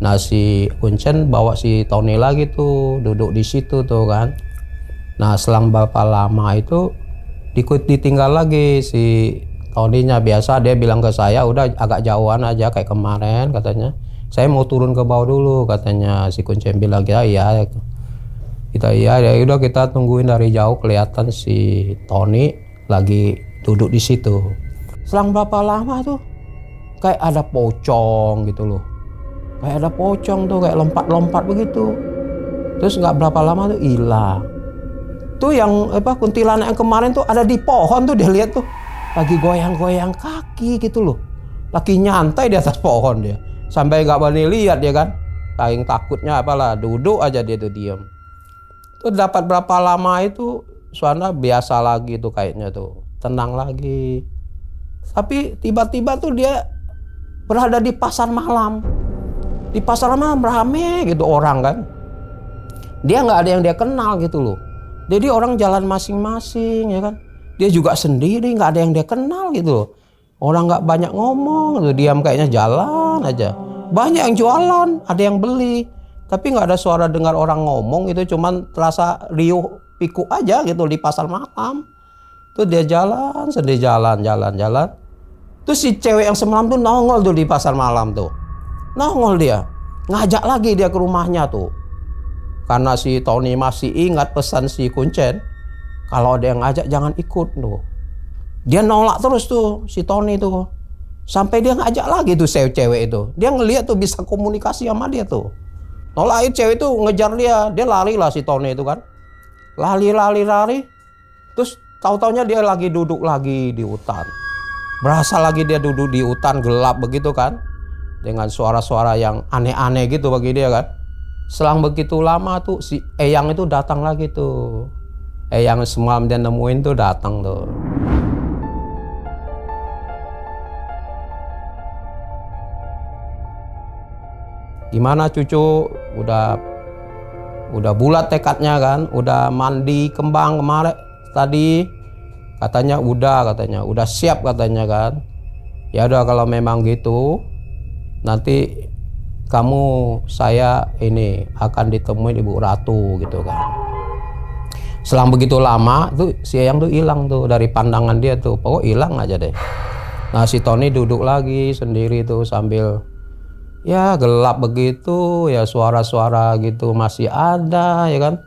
Nah si Kuncen bawa si Tony lagi tuh duduk di situ tuh kan. Nah selang berapa lama itu ditinggal lagi si Tony-nya. Biasa dia bilang ke saya udah agak jauhan aja kayak kemarin katanya. Saya mau turun ke bawah dulu katanya. Si Kuncen bilang ya udah kita tungguin dari jauh, kelihatan si Tony lagi duduk di situ. Selang berapa lama tuh kayak ada pocong gitu loh. Kayak ada pocong tuh kayak lompat-lompat begitu. Terus nggak berapa lama tuh hilang. Tuh yang kuntilanak yang kemarin tuh ada di pohon tuh, dia lihat tuh lagi goyang-goyang kaki gitu loh. Lagi nyantai di atas pohon dia. Sampai nggak berani lihat dia kan. Saking takutnya duduk aja dia tuh diam. Tuh dapat berapa lama itu suasana biasa lagi tuh kayaknya tuh. Tenang lagi. Tapi tiba-tiba tuh dia berada di pasar malam. Di pasar malam rame gitu orang kan. Dia nggak ada yang dia kenal gitu loh. Jadi orang jalan masing-masing ya kan. Dia juga sendiri, nggak ada yang dia kenal gitu loh. Orang nggak banyak ngomong gitu, diam kayaknya jalan aja. Banyak yang jualan, ada yang beli. Tapi nggak ada suara dengar orang ngomong itu, cuman terasa riuh pikuk aja gitu di pasar malam. Tuh dia jalan, sendiri jalan. Terus si cewek yang semalam tuh nongol tuh di pasar malam tuh. Nongol dia, ngajak lagi dia ke rumahnya tuh. Karena si Tony masih ingat pesan si Kuncen, kalau ada yang ngajak jangan ikut tuh. Dia nolak terus tuh si Tony tuh. Sampai dia ngajak lagi tuh cewek itu. Dia ngeliat tuh bisa komunikasi sama dia tuh. Nolak cewek itu ngejar dia lari lah si Tony itu kan. Lari. Terus tahu-taunya dia lagi duduk lagi di hutan. Berasa lagi dia duduk di hutan gelap begitu kan. Dengan suara-suara yang aneh-aneh gitu bagi dia kan. Selang begitu lama tuh si Eyang itu datang lagi tuh. Eyang semalam dia nemuin tuh datang tuh. Gimana cucu? Udah bulat tekadnya kan? Udah mandi kembang kemarin tadi? Katanya udah siap katanya kan. Ya udah kalau memang gitu, nanti saya ini akan ditemuin Ibu Ratu gitu kan. Selang begitu lama tuh si Eyang tuh hilang tuh dari pandangan dia tuh, pokok hilang aja deh. Nah si Tony duduk lagi sendiri tuh sambil ya gelap begitu ya, suara-suara gitu masih ada ya kan.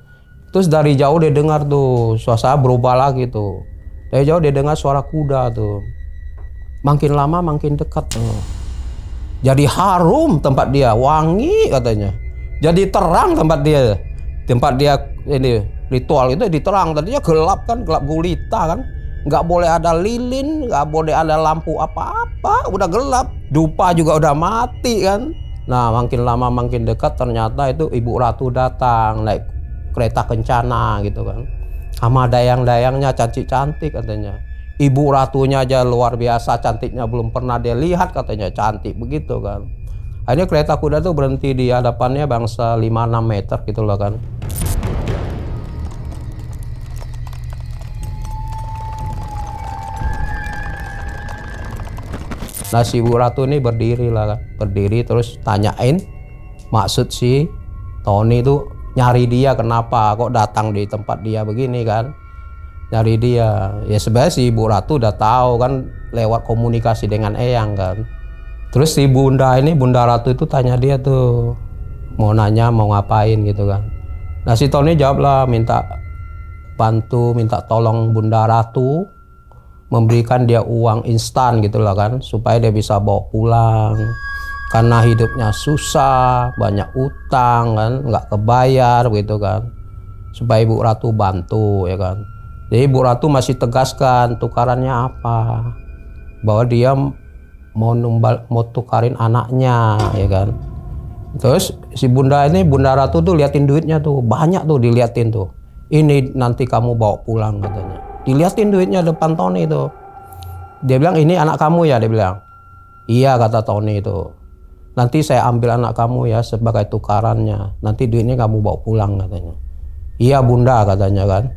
Terus dari jauh dia dengar tuh suasana berubah lagi tuh. Dari jauh dia dengar suara kuda tuh. Makin lama makin dekat tuh. Jadi harum tempat dia, wangi katanya. Jadi terang tempat dia. Tempat dia ini ritual itu diterang. Tadinya gelap kan, gelap gulita kan. Nggak boleh ada lilin, nggak boleh ada lampu apa-apa. Udah gelap. Dupa juga udah mati kan. Nah makin lama makin dekat ternyata itu Ibu Ratu datang naik kereta kencana gitu kan. Sama dayang-dayangnya cantik-cantik katanya. Ibu Ratunya aja luar biasa cantiknya, belum pernah dia lihat katanya, cantik begitu kan. Akhirnya kereta kuda tuh berhenti di hadapannya bangsa 5-6 meter gitu loh kan. Nah si Ibu Ratu ini berdiri lah kan. Berdiri terus tanyain maksud si Tony tuh nyari dia kenapa kok datang di tempat dia begini kan. Nyari dia. Ya sebenarnya si Ibu Ratu udah tahu kan lewat komunikasi dengan Eyang kan. Terus si Bunda Ratu itu tanya dia tuh, mau nanya mau ngapain gitu kan. Nah si Tony jawab lah, minta tolong Bunda Ratu memberikan dia uang instan gitu lah kan, supaya dia bisa bawa pulang. Karena hidupnya susah, banyak utang kan, nggak kebayar begitu kan. Supaya Ibu Ratu bantu ya kan. Jadi Ibu Ratu masih tegaskan tukarannya apa. Bahwa dia mau tukarin anaknya ya kan. Terus si Bunda Ratu tuh liatin duitnya tuh, banyak tuh diliatin tuh. Ini nanti kamu bawa pulang katanya. Diliatin duitnya depan Tony itu. Dia bilang ini anak kamu ya, dia bilang. Iya kata Tony itu. Nanti saya ambil anak kamu ya sebagai tukarannya. Nanti duitnya kamu bawa pulang katanya. Iya Bunda katanya kan.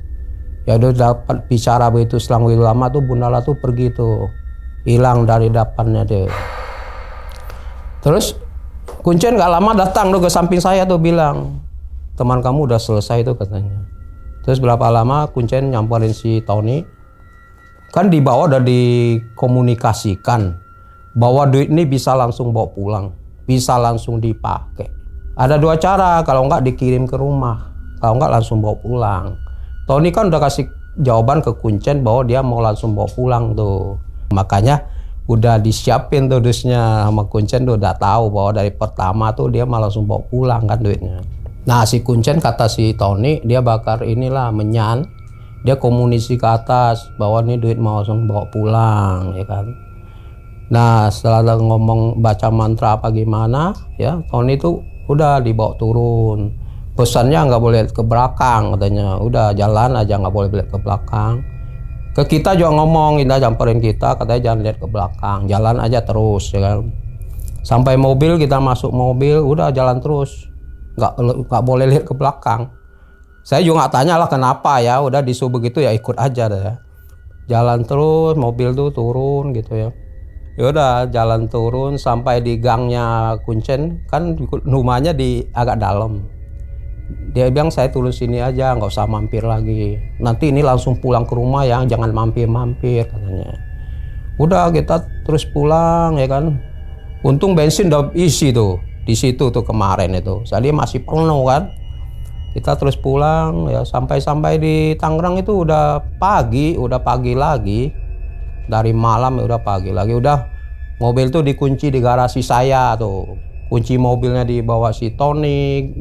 Ya udah dapat bicara begitu, selang begitu lama tuh Bunda Ratu pergi tuh. Hilang dari depannya dia. Terus Kuncen gak lama datang tuh ke samping saya tuh bilang, teman kamu udah selesai tuh katanya. Terus berapa lama Kuncen nyamperin si Tony. Kan di bawah udah dikomunikasikan bahwa duit ini bisa langsung bawa pulang, bisa langsung dipakai. Ada dua cara, kalau enggak dikirim ke rumah, kalau enggak langsung bawa pulang. Tony kan udah kasih jawaban ke Kuncen bahwa dia mau langsung bawa pulang tuh. Makanya udah disiapin tuh dusnya sama Kuncen tuh, udah tahu bahwa dari pertama tuh dia mau langsung bawa pulang kan duitnya. Nah si Kuncen kata si Tony dia bakar inilah menyan, dia komunikasi ke atas bahwa ini duit mau langsung bawa pulang ya kan. Nah setelah ngomong baca mantra apa gimana ya, Tony tuh udah dibawa turun. Pesannya nggak boleh ke belakang katanya, udah jalan aja nggak boleh lihat ke belakang. Ke kita juga ngomong, kita jamperin kita katanya jangan lihat ke belakang, jalan aja terus ya kan. Sampai mobil kita masuk mobil udah jalan terus, nggak boleh lihat ke belakang. Saya juga nggak tanya lah kenapa ya, udah disuruh begitu ya ikut aja deh ya. Jalan terus, mobil tuh turun gitu ya. Ya udah jalan turun sampai di gangnya Kuncen, kan rumahnya di agak dalam. Dia bilang saya turun sini aja, nggak usah mampir lagi. Nanti ini langsung pulang ke rumah ya, jangan mampir-mampir katanya. Udah kita terus pulang ya kan. Untung bensin udah isi tuh di situ tuh kemarin itu. Jadi masih penuh kan. Kita terus pulang ya, sampai di Tangerang itu udah pagi lagi. Dari malam ya udah pagi lagi. Udah mobil tuh dikunci di garasi saya tuh. Kunci mobilnya dibawa si Tony.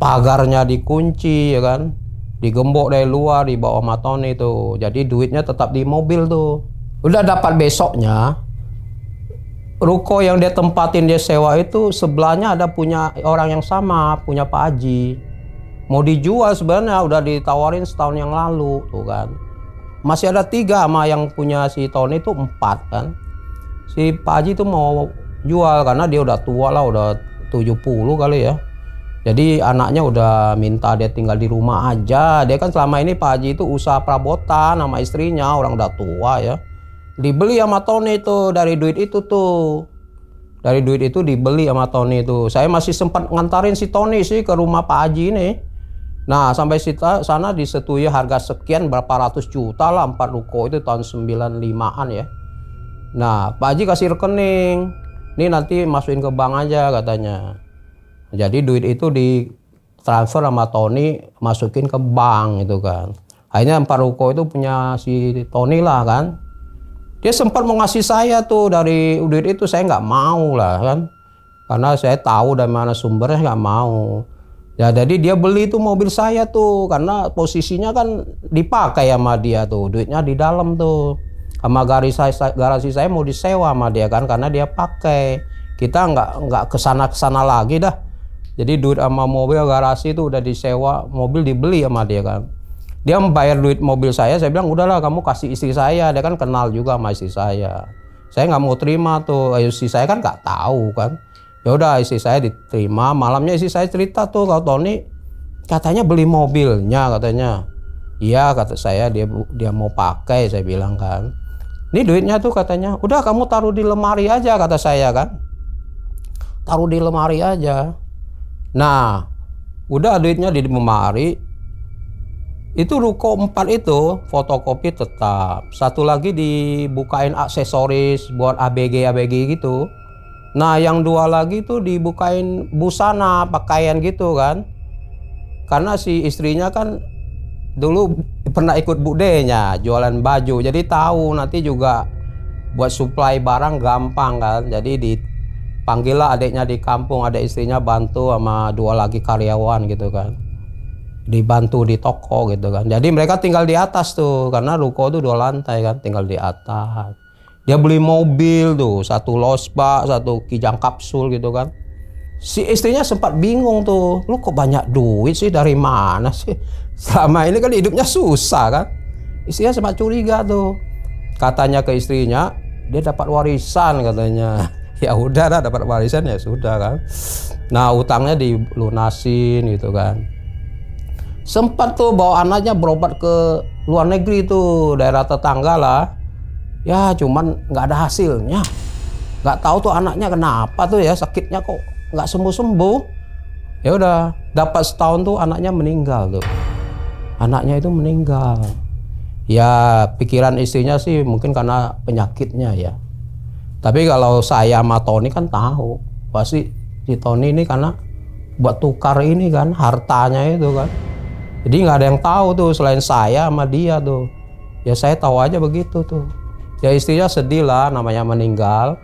Pagarnya dikunci ya kan, digembok dari luar dibawa sama Tony tuh. Jadi duitnya tetap di mobil tuh. Udah dapat besoknya ruko yang dia tempatin, dia sewa itu sebelahnya ada punya orang yang sama, punya Pak Haji. Mau dijual sebenarnya, udah ditawarin setahun yang lalu tuh kan. Masih ada 3 sama yang punya si Tony itu 4 kan. Si Pak Haji itu mau jual karena dia udah tua lah, udah 70 kali ya. Jadi anaknya udah minta dia tinggal di rumah aja. Dia kan selama ini Pak Haji itu usaha perabotan sama istrinya, orang udah tua ya. Dibeli sama Tony itu dari duit itu tuh. Dari duit itu dibeli sama Tony itu. Saya masih sempat ngantarin si Tony sih ke rumah Pak Haji ini. Nah, sampai sana disetujui harga sekian, berapa ratus juta lah 4 ruko itu tahun 95-an ya. Nah, Pak Haji kasih rekening. Ini nanti masukin ke bank aja katanya. Jadi duit itu ditransfer sama Tony, masukin ke bank gitu kan. Akhirnya 4 ruko itu punya si Tony lah kan. Dia sempat mau ngasih saya tuh dari duit itu, saya nggak mau lah kan. Karena saya tahu dari mana sumbernya, nggak mau. Ya jadi dia beli tuh mobil saya tuh, karena posisinya kan dipakai sama dia tuh. Duitnya di dalam tuh. Sama garasi saya mau disewa sama dia kan, karena dia pakai. Kita nggak kesana lagi dah. Jadi duit sama mobil garasi itu udah disewa, mobil dibeli sama dia kan. Dia membayar duit mobil saya bilang udahlah kamu kasih istri saya, dia kan kenal juga sama istri saya. Saya nggak mau terima tuh, istri saya kan nggak tahu kan. Ya udah istri saya diterima, malamnya istri saya cerita tuh kalau Tony katanya beli mobilnya katanya. Iya kata saya, dia mau pakai, saya bilang kan. Ini duitnya tuh katanya, udah kamu taruh di lemari aja kata saya kan. Taruh di lemari aja. Nah, udah duitnya di lemari. Itu ruko 4 itu fotokopi tetap. Satu lagi dibukain aksesoris buat ABG gitu. Nah yang 2 lagi tuh dibukain busana pakaian gitu kan. Karena si istrinya kan dulu pernah ikut budenya jualan baju. Jadi tahu nanti juga buat supply barang gampang kan. Jadi dipanggil lah adiknya di kampung, ada istrinya bantu sama 2 lagi karyawan gitu kan. Dibantu di toko gitu kan. Jadi mereka tinggal di atas tuh, karena ruko tuh 2 lantai kan, tinggal di atas. Dia beli mobil tuh, 1 losbak, 1 kijang kapsul gitu kan. Si istrinya sempat bingung tuh, lu kok banyak duit sih, dari mana sih? Selama ini kan hidupnya susah kan. Istrinya sempat curiga tuh. Katanya ke istrinya, dia dapat warisan katanya. Ya udah dah, dapat warisan ya sudah kan. Nah utangnya dilunasin gitu kan. Sempat tuh bawa anaknya berobat ke luar negeri tuh, daerah tetangga lah. Ya cuman nggak ada hasilnya. Nggak tahu tuh anaknya kenapa tuh ya, sakitnya kok nggak sembuh-sembuh. Ya udah, dapat setahun tuh anaknya meninggal tuh. Anaknya itu meninggal. Ya pikiran istrinya sih mungkin karena penyakitnya ya. Tapi kalau saya sama Tony kan tahu, pasti si Tony ini karena buat tukar ini kan, hartanya itu kan. Jadi nggak ada yang tahu tuh selain saya sama dia tuh. Ya saya tahu aja begitu tuh. Ya istrinya sedih lah, namanya meninggal.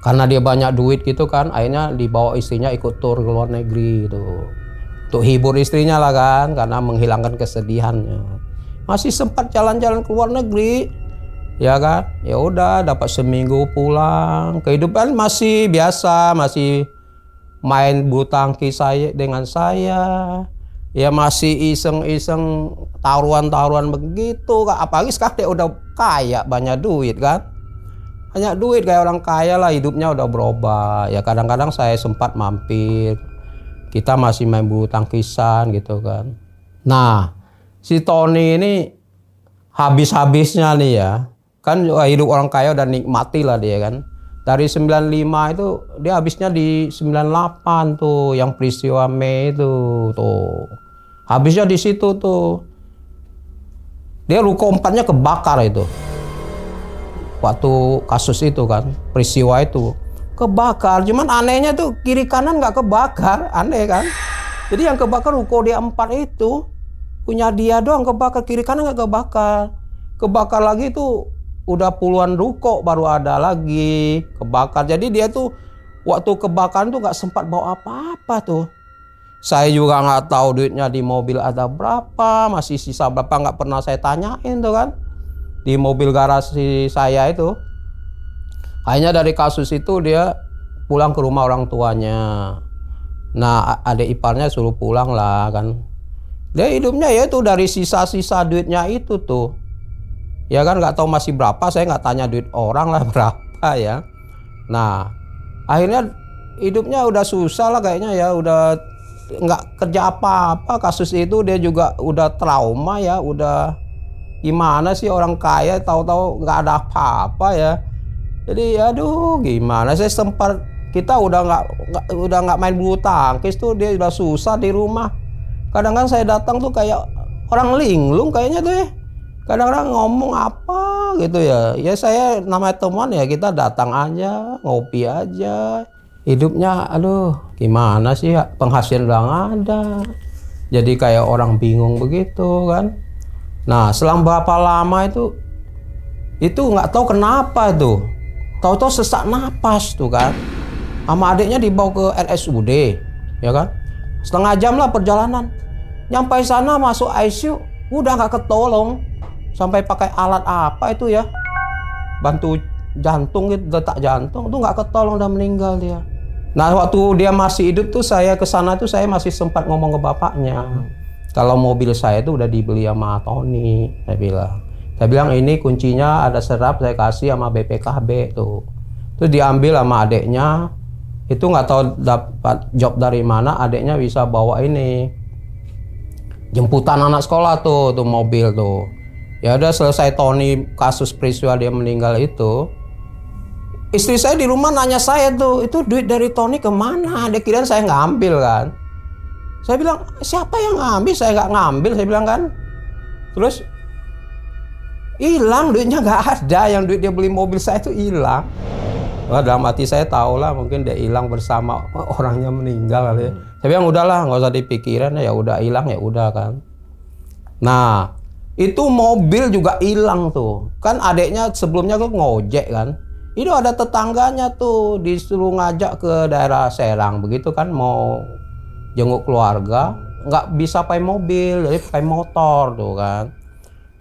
Karena dia banyak duit gitu kan, akhirnya dibawa istrinya ikut tur ke luar negeri gitu. Untuk hibur istrinya lah kan, karena menghilangkan kesedihannya. Masih sempat jalan-jalan ke luar negeri. Ya kan? Ya udah, dapat seminggu pulang. Kehidupan masih biasa, masih main bulu tangkis saya dengan saya. Ya masih iseng-iseng taruhan-taruhan begitu. Apalagi sekarang dia udah kaya, banyak duit kan. Banyak duit kayak orang kaya lah, hidupnya udah berubah. Ya kadang-kadang saya sempat mampir. Kita masih main bulu tangkisan gitu kan. Nah, si Tony ini habis-habisnya nih ya. Kan hidup orang kaya udah nikmati lah dia kan. Dari 95 itu dia habisnya di 98 tuh, yang peristiwa Mei itu tuh. Habisnya di situ tuh. Dia ruko 4-nya kebakar itu. Waktu kasus itu kan, peristiwa itu kebakar. Cuman anehnya tuh kiri kanan nggak kebakar, aneh kan. Jadi yang kebakar ruko dia 4 itu punya dia doang kebakar, kiri kanan nggak kebakar. Kebakar lagi tuh udah puluhan ruko baru ada lagi kebakar. Jadi dia tuh waktu kebakaran tuh nggak sempat bawa apa-apa tuh. Saya juga nggak tahu duitnya di mobil ada berapa, masih sisa berapa nggak pernah saya tanyain tuh kan. Di mobil garasi saya itu Kayaknya dari kasus itu dia pulang ke rumah orang tuanya. Nah, adik iparnya suruh pulang lah kan. Dia hidupnya ya itu dari sisa-sisa duitnya itu tuh. Ya kan nggak tahu masih berapa, saya nggak tanya duit orang lah berapa ya. Nah, akhirnya hidupnya udah susah lah kayaknya ya, udah nggak kerja apa-apa. Kasus itu dia juga udah trauma ya, udah gimana sih orang kaya tahu-tahu nggak ada apa-apa ya. Jadi aduh gimana, saya sempat kita udah nggak main bulu tangkis tuh, dia udah susah di rumah. Kadang-kadang saya datang tuh kayak orang linglung kayaknya tuh ya. Kadang-kadang ngomong apa gitu ya. Ya saya namanya teman ya, kita datang aja, ngopi aja. Hidupnya aduh gimana sih ya, penghasilan udah nggak ada. Jadi kayak orang bingung begitu kan. Nah selang berapa lama itu nggak tahu kenapa itu. Tahu-tahu sesak napas tuh kan. Sama adiknya dibawa ke RSUD, ya kan. Setengah jam lah perjalanan. Nyampe sana masuk ICU, udah nggak ketolong. Sampai pakai alat apa itu ya, bantu jantung gitu, detak jantung tuh nggak ketolong, udah meninggal dia. Nah waktu dia masih hidup tuh saya kesana tuh saya masih sempat ngomong ke bapaknya, kalau mobil saya tuh udah dibeli sama Tony. Saya bilang ini kuncinya ada serap, saya kasih sama BPKB tuh. Terus diambil sama adeknya, itu nggak tahu dapat job dari mana, adeknya bisa bawa ini jemputan anak sekolah tuh mobil tuh. Ya udah selesai Tony kasus peristiwa dia meninggal itu, istri saya di rumah nanya saya tuh, itu duit dari Tony kemana? Dia kira saya ngambil kan. Saya bilang siapa yang ngambil? Saya nggak ngambil, saya bilang kan. Terus hilang duitnya, nggak ada. Yang duit dia beli mobil saya itu hilang. Wah, dalam hati saya tahu lah mungkin dia hilang bersama orangnya meninggal kali ya. Saya bilang udahlah nggak usah dipikirin, ya udah hilang ya udah kan. Nah itu mobil juga hilang tuh kan, adeknya sebelumnya tuh ngojek kan. Itu ada tetangganya tuh disuruh ngajak ke daerah Serang begitu kan, mau jenguk keluarga, nggak bisa pakai mobil, jadi pakai motor tuh kan.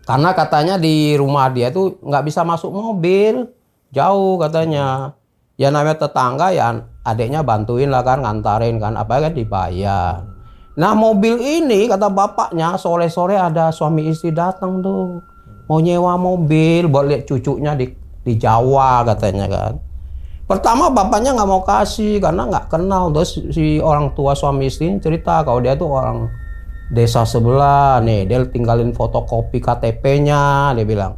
Karena katanya di rumah dia tuh nggak bisa masuk mobil, jauh katanya. Ya namanya tetangga ya adeknya bantuin lah kan, ngantarin kan, apa kan dibayar. Nah mobil ini kata bapaknya sore-sore ada suami istri datang tuh mau nyewa mobil buat lihat cucunya di Jawa katanya kan. Pertama bapaknya nggak mau kasih karena nggak kenal. Terus si orang tua suami istri cerita kalau dia tuh orang desa sebelah nih, dia tinggalin fotokopi KTP-nya, dia bilang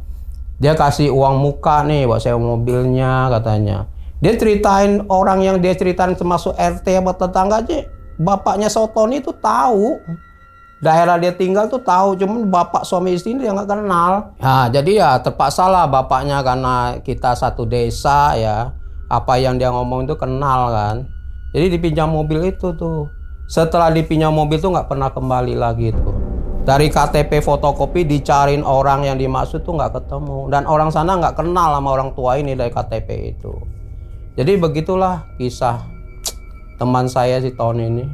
dia kasih uang muka nih buat sewa mobilnya katanya. Dia ceritain orang yang dia ceritain termasuk RT apa tetangga aja. Bapaknya Sotoni itu tahu daerah dia tinggal tuh tahu, cuman bapak suami istri dia nggak kenal. Nah jadi ya terpaksa lah bapaknya, karena kita satu desa ya, apa yang dia ngomong itu kenal kan. Jadi dipinjam mobil itu tuh. Setelah dipinjam mobil tuh nggak pernah kembali lagi tuh. Dari KTP fotokopi dicariin orang yang dimaksud tuh nggak ketemu, dan orang sana nggak kenal sama orang tua ini dari KTP itu. Jadi begitulah kisah teman saya si Tony ini.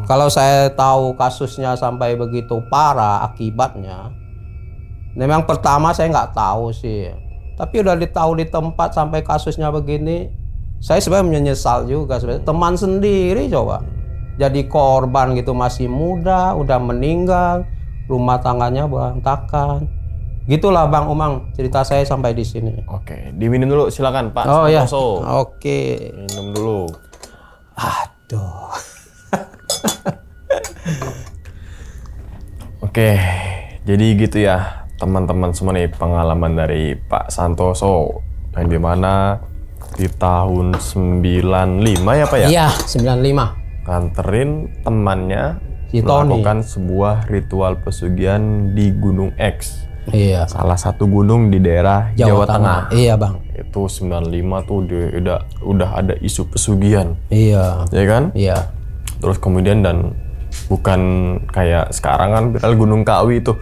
Kalau saya tahu kasusnya sampai begitu parah akibatnya, memang pertama saya nggak tahu sih. Tapi udah ditahu di tempat sampai kasusnya begini, saya sebenarnya menyesal juga sebenarnya. Teman sendiri coba jadi korban gitu, masih muda, udah meninggal, rumah tangganya berantakan. Gitulah Bang Umang, cerita saya sampai di sini. Oke, diminum dulu silakan Pak. Oh ya. Santoso. Oke. Minum dulu. Aduh. Oke, jadi gitu ya teman-teman semua nih, pengalaman dari Pak Santoso yang dimana di tahun 95 ya Pak ya? Iya, 95. Nganterin temannya Si Tony. melakukan sebuah ritual pesugihan di Gunung X. Iya. Salah satu gunung di daerah Jawa Tengah. Iya Bang. Itu 95 tuh dia udah ada isu pesugihan. Iya. Ya kan? Iya. Terus kemudian dan bukan kayak sekarang kan viral Gunung Kawi itu.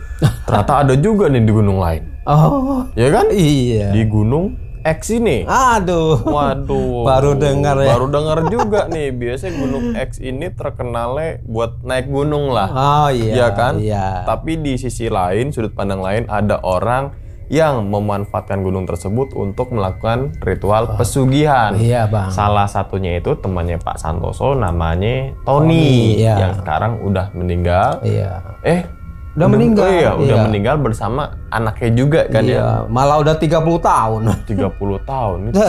Ternyata ada juga nih di gunung lain. Oh. Ya kan? Iya. Di Gunung X ini. Aduh. Waduh. Baru dengar ya. Baru dengar juga nih. Biasanya Gunung X ini terkenalnya buat naik gunung lah. Oh iya. Ya kan? Iya. Tapi di sisi lain, sudut pandang lain, ada orang yang memanfaatkan gunung tersebut untuk melakukan ritual pesugihan. Iya, Bang. Salah satunya itu temannya Pak Santoso namanya Tony, Tony, iya. yang sekarang udah meninggal. Iya. Udah meninggal. Iya, udah Iya. meninggal bersama anaknya juga kan ya. Iya, malah udah 30 tahun. 30 tahun. Itu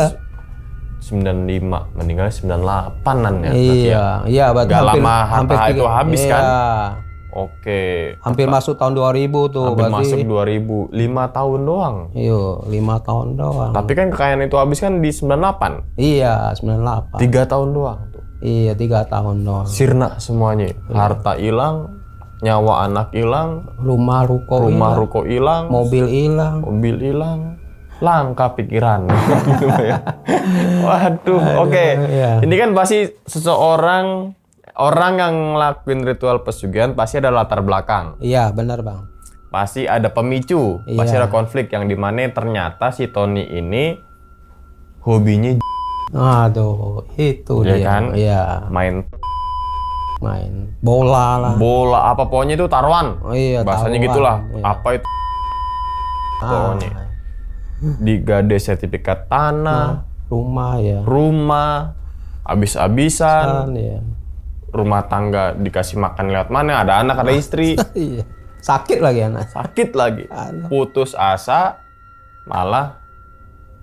95, meninggal 98-an ya. Iya, iya, berarti Gak lama harta itu habis kan? Iya. Oke. Hampir masuk tahun 2000 tuh, Hampir berarti. masuk 2000, 5 tahun doang. Iya, 5 tahun doang. Tapi kan kekayaan itu habis kan di 98. Iya, 98. 3 tahun doang tuh. Iya, 3 tahun doang. Sirna semuanya. Harta hilang, nyawa anak hilang, Rumah ruko rumah hilang, ruko hilang, mobil hilang. mobil hilang, langka pikiran. Gitu ya. Waduh, oke. iya. Ini kan pasti orang yang ngelakuin ritual pesugihan pasti ada latar belakang. Iya, benar, Bang. Pasti ada pemicu, pasti Iya. ada konflik yang dimana ternyata si Tony ini hobinya Aduh, itu ya dia. kan? Iya, main main bola lah. bola, apa pokoknya itu taruhan. Oh, iya, Bahasanya taruhan. gitulah. Iya. Apa itu pokoknya. Digade sertifikat tanah, Rumah ya. rumah, habis-habisan, Kan, ya. rumah tangga dikasih makan lewat mana, ada anak, ada istri, Iya. Sakit lagi anak. sakit lagi, Aduh. putus asa, malah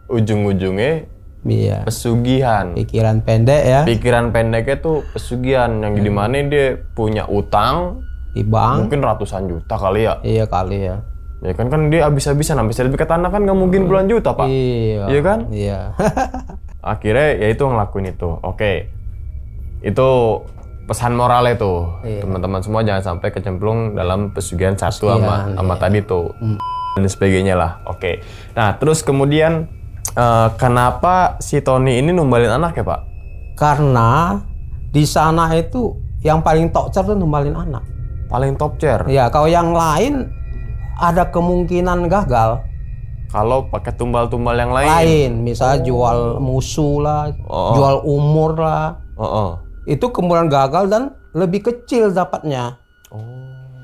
ujung-ujungnya Iya. pesugihan. Pikiran pendek ya. Pikiran pendeknya tuh pesugihan yang dimana dia punya utang Di bank. mungkin ratusan juta kali ya. Iya kali ya. Ya kan dia habis-habisan sampai sertifikat tanah kan nggak mungkin puluhan juta pak. Iya. Iya kan? Iya. Akhirnya ya itu ngelakuin itu. Oke, itu pesan moralnya tuh. Iya. Teman-teman semua jangan sampai kecemplung dalam pesugihan satu sama Pesugihan, tadi tuh dan sebagainya lah. Oke. Nah terus kemudian kenapa si Tony ini numbalin anak ya pak? Karena di sana itu yang paling tokcer tuh numbalin anak. Paling top chair. Ya, kalau yang lain ada kemungkinan gagal. Kalau pakai tumbal-tumbal yang lain. Lain, misalnya jual musuh lah, Oh. jual umur lah. Oh. Itu kemungkinan gagal dan lebih kecil dapatnya.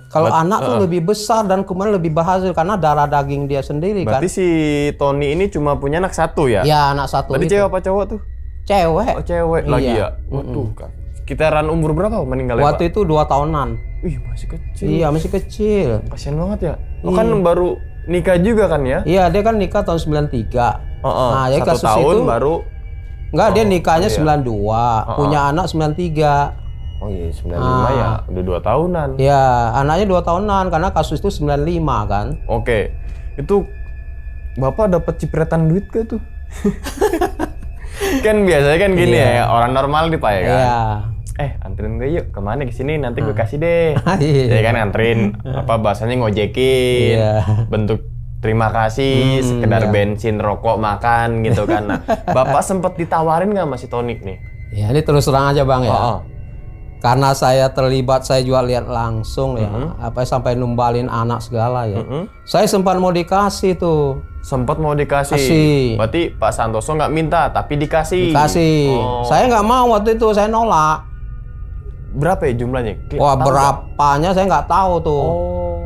Kalau anak tuh lebih besar dan kemudian lebih berhasil karena darah daging dia sendiri Berarti si Tony ini cuma punya anak satu ya? kan. Ya, anak satu Tadi itu. cewek apa cowok tuh? Cewek. Oh cewek lagi Iya. ya? Waduh kan. Sekitaran umur berapa meninggalnya Pak? Waktu itu 2 tahunan. Wih masih kecil. Iya, masih kecil. Kasian banget ya. Lo kan baru nikah juga kan ya? Iya, dia kan nikah tahun 93. Nah, jadi 1 kasus tahun itu baru. enggak, dia nikahnya iya. 92, punya anak 93. Oh iya 95 ya. Udah 2 tahunan. Ya, anaknya 2 tahunan karena kasus itu 95 kan. Oke. Itu Bapak dapat cipratan duit gak tuh? Kan biasanya kan gini ya, orang normal nih Pak ya kan? Iya. Anterin gue yuk kemana ke sini nanti gue kasih deh. Iya. Ya kan anterin apa bahasanya ngojekin. Iya. Bentuk terima kasih, sekedar bensin, rokok, makan gitu kan. Nah, Bapak sempat ditawarin nggak sama si Tony nih? Ya, ini terus terang aja Bang ya. Oh. Karena saya terlibat, saya juga lihat langsung ya. Apa sampai numbalin anak segala ya. Saya sempat mau dikasih tuh. Sempat mau dikasih. Kasih. Berarti Pak Santoso nggak minta, tapi dikasih. Dikasih. Oh. Saya nggak mau waktu itu, saya nolak. Berapa ya jumlahnya? Wah, Tahu nggak? berapanya saya nggak tahu tuh. Oh.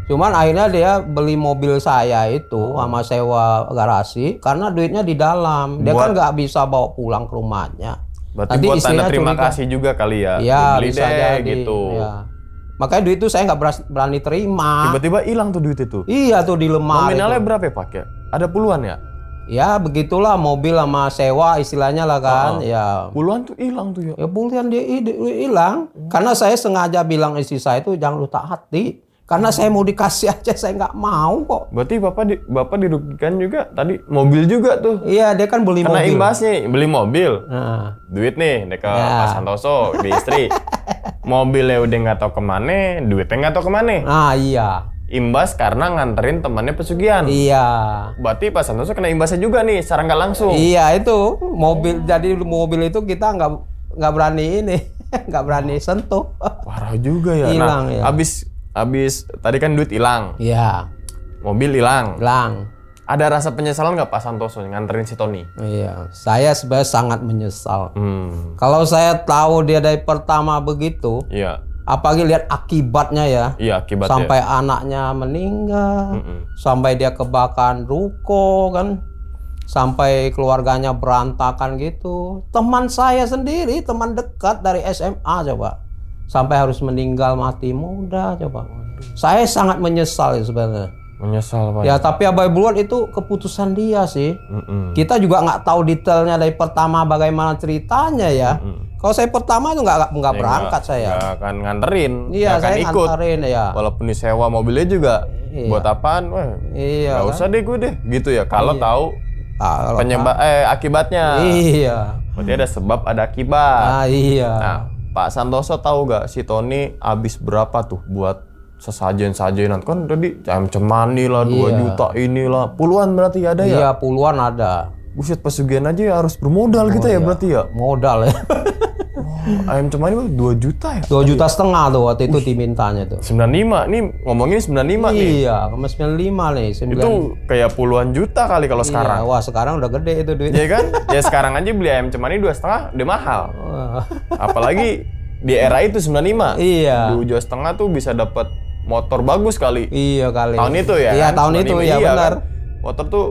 Cuman akhirnya dia beli mobil saya itu sama sewa garasi karena duitnya di dalam. Dia kan nggak bisa bawa pulang ke rumahnya. Berarti Tadi buat tanda istrinya terima curiga. kasih juga kali ya. Iya, Beli bisa deh, jadi. gitu. Ya. Makanya duit itu saya nggak berani terima. Tiba-tiba hilang tuh duit itu. Iya tuh di lemari. Nominalnya tuh. berapa ya Pak ya? Ada puluhan ya? Ya begitulah mobil sama sewa istilahnya lah kan. Ya. Puluhan tuh hilang tuh ya. Ya puluhan dia hilang. Karena saya sengaja bilang istri saya itu jangan lu tak hati. Karena saya mau dikasih aja saya nggak mau kok. Berarti Bapak dirugikan juga tadi mobil juga tuh. Iya dia kan beli Karena mobil. imbasnya beli mobil. Nah, Duit nih ke Ya. Pak Santoso, di istri. Mobilnya udah nggak tahu kemana, duitnya nggak tahu kemana. nah iya. Imbas karena nganterin temannya pesugihan. Iya. Berarti Pak Santoso kena imbasnya juga nih, secara nggak langsung. Iya itu mobil, jadi mobil itu kita nggak berani ini, nggak berani sentuh. Parah juga ya. Hilang, nah, ya. abis tadi kan duit hilang, Iya, mobil hilang. hilang. Ada rasa penyesalan nggak Pak Santoso nganterin si Tony? Iya, saya sebenarnya sangat menyesal. Hmm, Kalau saya tahu dia dari pertama begitu, iya. Apalagi lihat akibatnya ya. Iya, akibatnya. Sampai anaknya meninggal, sampai dia kebakaran ruko kan, sampai keluarganya berantakan gitu. Teman saya sendiri, teman dekat dari SMA coba, sampai harus meninggal mati muda coba. Saya sangat menyesal ya sebenarnya. Menyesal Pak. Ya tapi abai buat itu keputusan dia sih. Kita juga nggak tahu detailnya dari pertama bagaimana ceritanya ya. Kalau saya pertama itu nggak berangkat saya. Nggak akan nganterin. Iya, nggak akan saya ikut. nganterin ya. Walaupun disewa mobilnya juga. Iya. Buat apaan? Wah, Iya. nggak usah deh gue deh. Gitu ya. Kalau tahu Kalau akibatnya. Iya. Berarti ada sebab ada akibat. Ah iya. Nah, Pak Santoso tahu nggak si Tony habis berapa tuh buat sesajen-sajenan? Kan tadi cemani lah, 2 juta inilah. Puluhan berarti ada ya? Iya puluhan ada. Buset, pesugihan aja ya harus bermodal gitu ya berarti ya? Modal ya. Ayam cemani mah 2 juta ya? 2,5 juta tuh waktu itu dimintanya tuh. 95, nih ngomongin 95 nih. Iya, sama 95 nih. Itu kayak puluhan juta kali kalau sekarang. Iya, wah sekarang udah gede itu duit. Iya kan? Ya sekarang aja beli ayam cemani 2,5 udah mahal. Apalagi di era itu 95. Iya. 2,5 tuh bisa dapat motor bagus kali. Iya kali. Tahun itu ya? Iya, kan? tahun itu 95, ya iya benar. kan? Motor tuh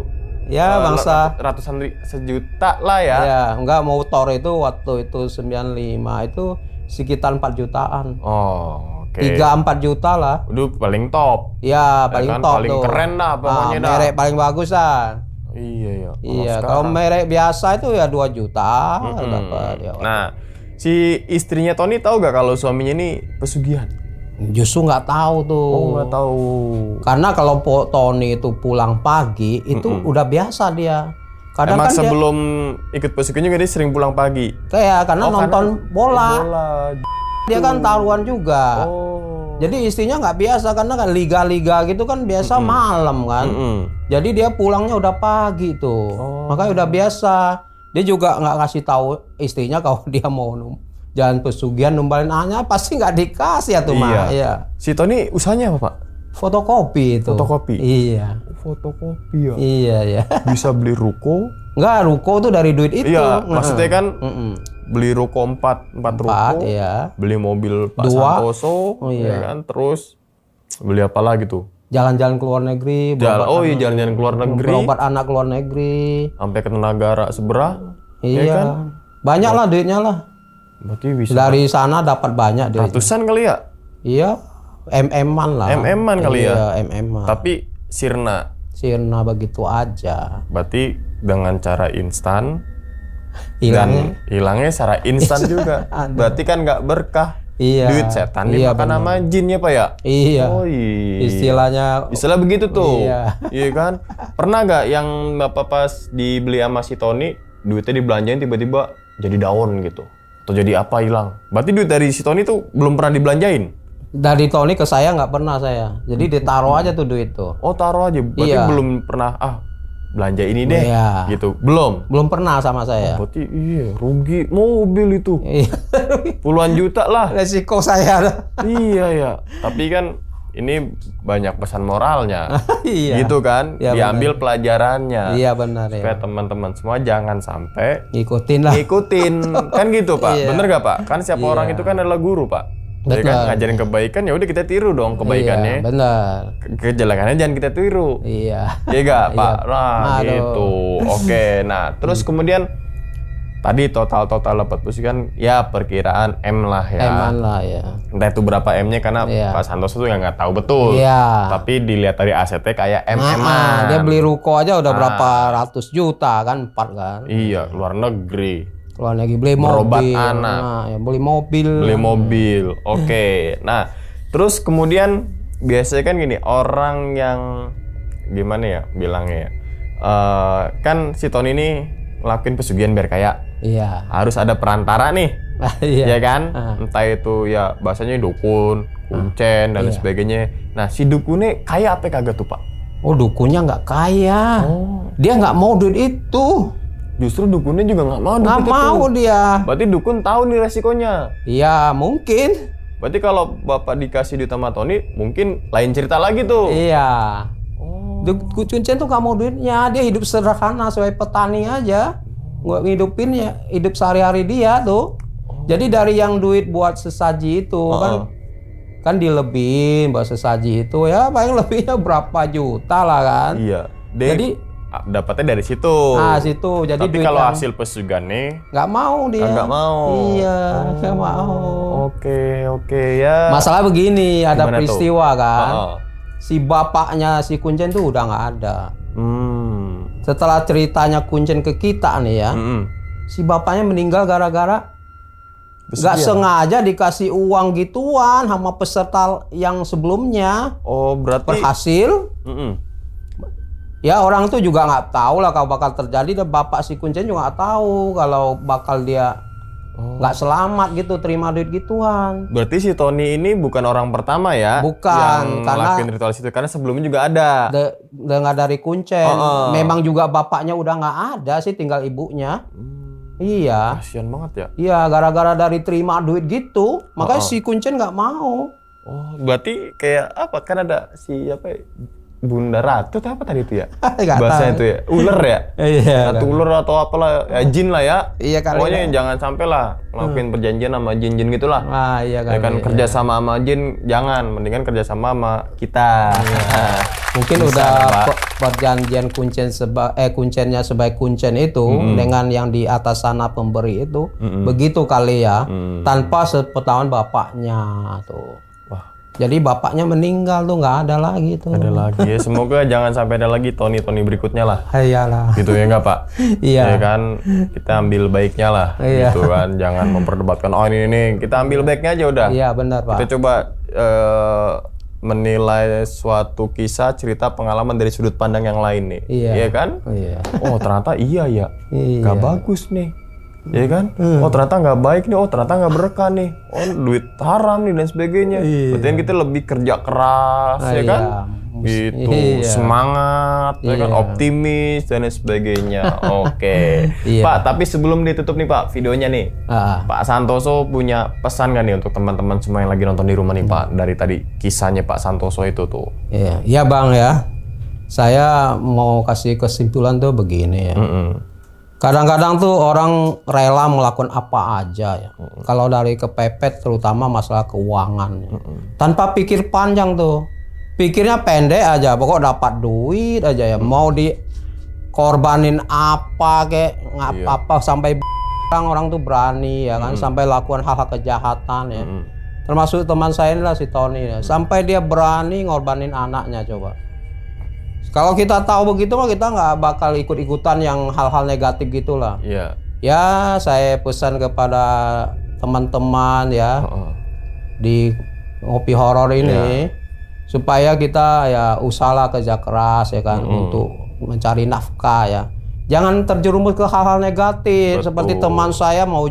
Ya bangsa. ratusan sejuta lah ya. Ya, enggak motor itu waktu itu 95 itu sekitar 4 jutaan. Oh, oke. 3-4 juta lah. Udah paling top. Ya, paling kan? top Paling tuh. keren dah pokoknya dah. Merek paling bagus lah. Iya ya. Iya, kalau merek biasa itu ya 2 juta dapat ya. Nah, si istrinya Tony tahu gak kalau suaminya ini pesugihan? Justru nggak tahu tuh. Oh, nggak tahu. Karena kalau Tony itu pulang pagi itu udah biasa dia. Kadang Emang kan sebelum ikut pesugihan juga dia sering pulang pagi. dia kayak karena nonton bola. Dia kan taruhan juga. Oh. Jadi istrinya nggak biasa karena kan liga-liga gitu kan biasa malam kan. Jadi dia pulangnya udah pagi tuh. Makanya udah biasa. Dia juga nggak kasih tahu istrinya kalau dia mau jalan pesugihan numbalin anaknya pasti nggak dikasih ya tuh mah. Iya. Si Tony usahanya apa Pak? Fotokopi itu. Fotokopi? Iya. Fotokopi ya? Iya ya. Bisa beli ruko? Enggak, ruko tuh dari duit itu. Iya, maksudnya kan beli ruko 4 ruko, iya. Beli mobil Pak 2. Santoso, iya. ya kan? Terus beli apa lagi tuh? Jalan-jalan ke luar negeri. Jalan-jalan ke luar negeri. Berobat anak ke luar negeri. Sampai ke negara seberang. Iya. Ya kan? Banyak lah duitnya lah. Berarti bisa Dari sana dapat banyak duit. ratusan kali ya? Iya. MM-an lah. MM-an kali ya? Iya, MM-an. Tapi sirna. Sirna begitu aja. Berarti dengan cara instan. Hilangnya. Dan hilangnya secara instan juga. Berarti kan nggak berkah. Iya. Duit setan dimakan sama jin ya Pak ya? Iya. Oh iya. Istilahnya. Istilah begitu tuh. Iya. Iya kan? Pernah nggak yang Bapak pas dibeli sama si Tony, duitnya dibelanjain tiba-tiba jadi daun gitu? Atau jadi apa hilang? Berarti duit dari si Tony tuh belum pernah dibelanjain? Dari Tony ke saya nggak pernah saya. Jadi ditaruh aja tuh duit tuh. Oh taruh aja. Berarti Iya. belum pernah belanja ini deh. Iya. Gitu. Belum. Belum pernah sama saya. Berarti iya rugi mobil itu. Iya. Puluhan juta lah. Resiko saya. Iya ya. Tapi kan ini banyak pesan moralnya. Iya. Gitu kan? Iya, Diambil pelajarannya. Iya benar Supaya ya. teman-teman semua jangan sampai Ikutin lah. ngikutin. Kan gitu Pak. Iya. Bener gak Pak? Kan setiap orang itu kan adalah guru Pak. Ya kan Betul. ngajarin kebaikan ya udah kita tiru dong kebaikannya. Iya, benar. Kejelekannya jangan kita tiru. Iya. Iya gak Pak? Iya. Nah Aduh. gitu. Oke. Nah terus kemudian tadi total dapat pesugihan ya perkiraan M lah ya. Eman lah ya. Entah itu berapa M-nya karena Iya. Pak Santoso tuh nggak tahu betul. Iya. Tapi dilihat dari asetnya kayak M-an. Dia beli ruko aja udah berapa ratus juta kan, 4 kan. Iya, luar negeri. Keluar lagi beli Berobat mobil. anak. Nah, ya beli mobil. Beli mobil. Oke. Nah, terus kemudian biasanya kan gini, orang yang gimana ya bilangnya ya? Kan si Tony ini ngelakuin pesugihan biar kaya. Iya. Harus ada perantara nih. Iya. Ya kan? Entah itu ya bahasanya dukun, kuncen dan lain sebagainya. Nah, si dukunnya kaya apa kagak tuh, Pak? Oh, dukunnya nggak kaya. Dia nggak mau duit itu. Justru dukunnya juga nggak mau Nggak duit itu. mau dia. Berarti dukun tahu nih resikonya. Iya, mungkin. Berarti kalau Bapak dikasih duit sama Tony, mungkin lain cerita lagi tuh. Iya. Kuncen tuh nggak mau duitnya. Dia hidup sederhana sebagai petani aja. Nggak ngidupin ya hidup sehari-hari dia tuh. Jadi dari yang duit buat sesaji itu kan kan dilebihin buat sesaji itu ya paling lebihnya berapa juta lah kan. Iya. Jadi dapatnya dari situ. Nah situ jadi Tapi duit kalau yang hasil pesugihannya nggak mau dia. nggak mau. Iya nggak mau. Oke ya. Masalah begini ada Gimana peristiwa kan. Oh. Si bapaknya si Kuncen tuh udah nggak ada. Setelah ceritanya Kuncen ke kita nih ya, si bapaknya meninggal gara-gara nggak sengaja dikasih uang gituan sama peserta yang sebelumnya. Oh berarti berhasil. Ya orang tuh juga nggak tahu lah kalau bakal terjadi. Dan bapak si Kuncen juga nggak tahu kalau bakal dia nggak selamat gitu terima duit gituan. Berarti si Tony ini bukan orang pertama ya? Bukan, yang karena ngelakuin ritual situ, karena sebelumnya juga ada. Dengar dari Kuncen. Memang juga bapaknya udah nggak ada sih, tinggal ibunya. Iya. Kasian banget ya. Iya, gara-gara dari terima duit gitu, makanya si Kuncen nggak mau. Oh, berarti kayak apa? Kan ada si apa? Bunda Ratu atau apa tadi itu ya? Bahasa itu ya. Ular ya? Iya. Atau ular atau apalah, ya jin lah ya. Iya kali. Pokoknya jangan sampai lah ngelakuin perjanjian sama jin-jin gitulah. Ah iya kali. Ya kan kerja sama jin jangan, mendingan kerja sama kita. Mungkin udah perjanjian Kuncennya sebagai Kuncen itu dengan yang di atas sana pemberi itu begitu kali ya, tanpa sepengetahuan bapaknya tuh. Jadi bapaknya meninggal tuh nggak ada lagi tuh. Ada lagi ya, semoga jangan sampai ada lagi Tony berikutnya lah. Iyalah. Gitu ya nggak Pak? Iya. Ya kan kita ambil baiknya lah. Iya. Gitu kan, jangan memperdebatkan oh ini kita ambil baiknya aja udah. Iya benar Pak. Kita coba menilai suatu kisah cerita pengalaman dari sudut pandang yang lain nih. Iya kan? Iya. Oh ternyata iya ya. Iya. Gak bagus nih. Iya kan? Oh ternyata nggak baik nih, oh ternyata nggak berkah nih, oh duit haram nih dan sebagainya. Berarti kan kita lebih kerja keras, ya kan? Gitu, semangat, ya kan? Optimis dan sebagainya. Oke. Pak, tapi sebelum ditutup nih Pak, videonya nih, Pak Santoso punya pesan nggak nih untuk teman-teman semua yang lagi nonton di rumah nih Pak, dari tadi kisahnya Pak Santoso itu tuh. Iya Bang ya. Saya mau kasih kesimpulan tuh begini ya. Kadang-kadang tuh orang rela melakukan apa aja ya. Kalau dari kepepet terutama masalah keuangan. Tanpa pikir panjang tuh. Pikirnya pendek aja, pokok dapat duit aja ya. Mau dikorbanin apa kayak apa sampai orang tuh berani ya kan, sampai lakukan hal-hal kejahatan ya. Termasuk teman saya ini lah si Tony ya. Sampai dia berani ngorbanin anaknya coba. Kalau kita tahu begitu mah kita nggak bakal ikut-ikutan yang hal-hal negatif gitulah. Iya. Ya saya pesan kepada teman-teman ya di Ngopi Horor ini supaya kita ya usahalah kerja keras ya kan untuk mencari nafkah ya. Jangan terjerumus ke hal-hal negatif. Seperti teman saya mau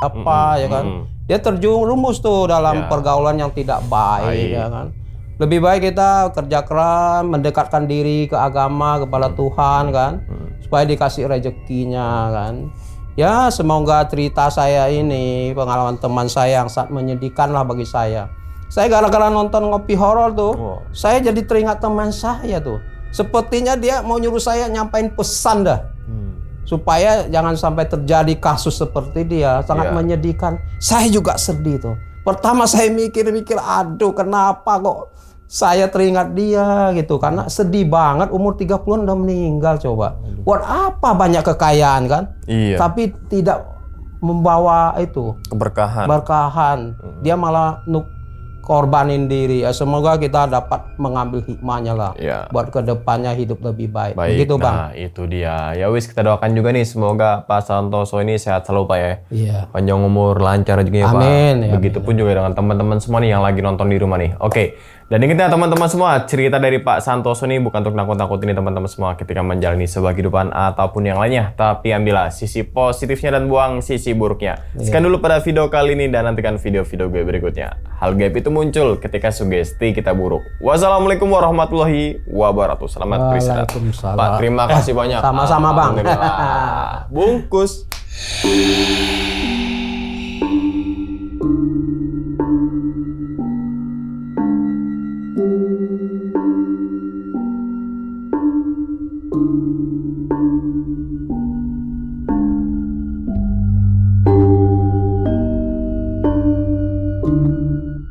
apa ya kan. Dia terjerumus tuh dalam pergaulan yang tidak baik ya kan. Lebih baik kita kerja keras, mendekatkan diri ke agama, kepada Tuhan kan, supaya dikasih rezekinya kan. Ya semoga cerita saya ini, pengalaman teman saya yang sangat menyedihkan lah bagi saya. Saya gara-gara nonton Ngopi Horor tuh, saya jadi teringat teman saya tuh. Sepertinya dia mau nyuruh saya nyampain pesan dah. Supaya jangan sampai terjadi kasus seperti dia, sangat menyedihkan. Saya juga sedih tuh. Pertama saya mikir-mikir, aduh kenapa kok saya teringat dia gitu. Karena sedih banget, umur 30-an udah meninggal coba. Buat apa banyak kekayaan kan? Iya. Tapi tidak membawa itu keberkahan. Dia malah korbanin diri. Ya, semoga kita dapat mengambil hikmahnya lah. Buat kedepannya hidup lebih baik. Begitu Bang. Nah itu dia. Ya wis kita doakan juga nih semoga Pak Santoso ini sehat selalu Pak ya. Iya. Panjang umur, lancar juga ya Pak. Amin. Begitupun juga dengan teman-teman semua nih yang lagi nonton di rumah nih. Oke. Dan ingat ya teman-teman semua, cerita dari Pak Santoso ini bukan untuk nakut-nakutin teman-teman semua ketika menjalani sebuah kehidupan ataupun yang lainnya. Tapi ambillah sisi positifnya dan buang sisi buruknya. Sekian dulu pada video kali ini dan nantikan video-video gue berikutnya. Hal gaib itu muncul ketika sugesti kita buruk. Wassalamualaikum warahmatullahi wabarakatuh. Selamat beristirahat. Pak, terima kasih banyak. Sama-sama Bang. Bungkus.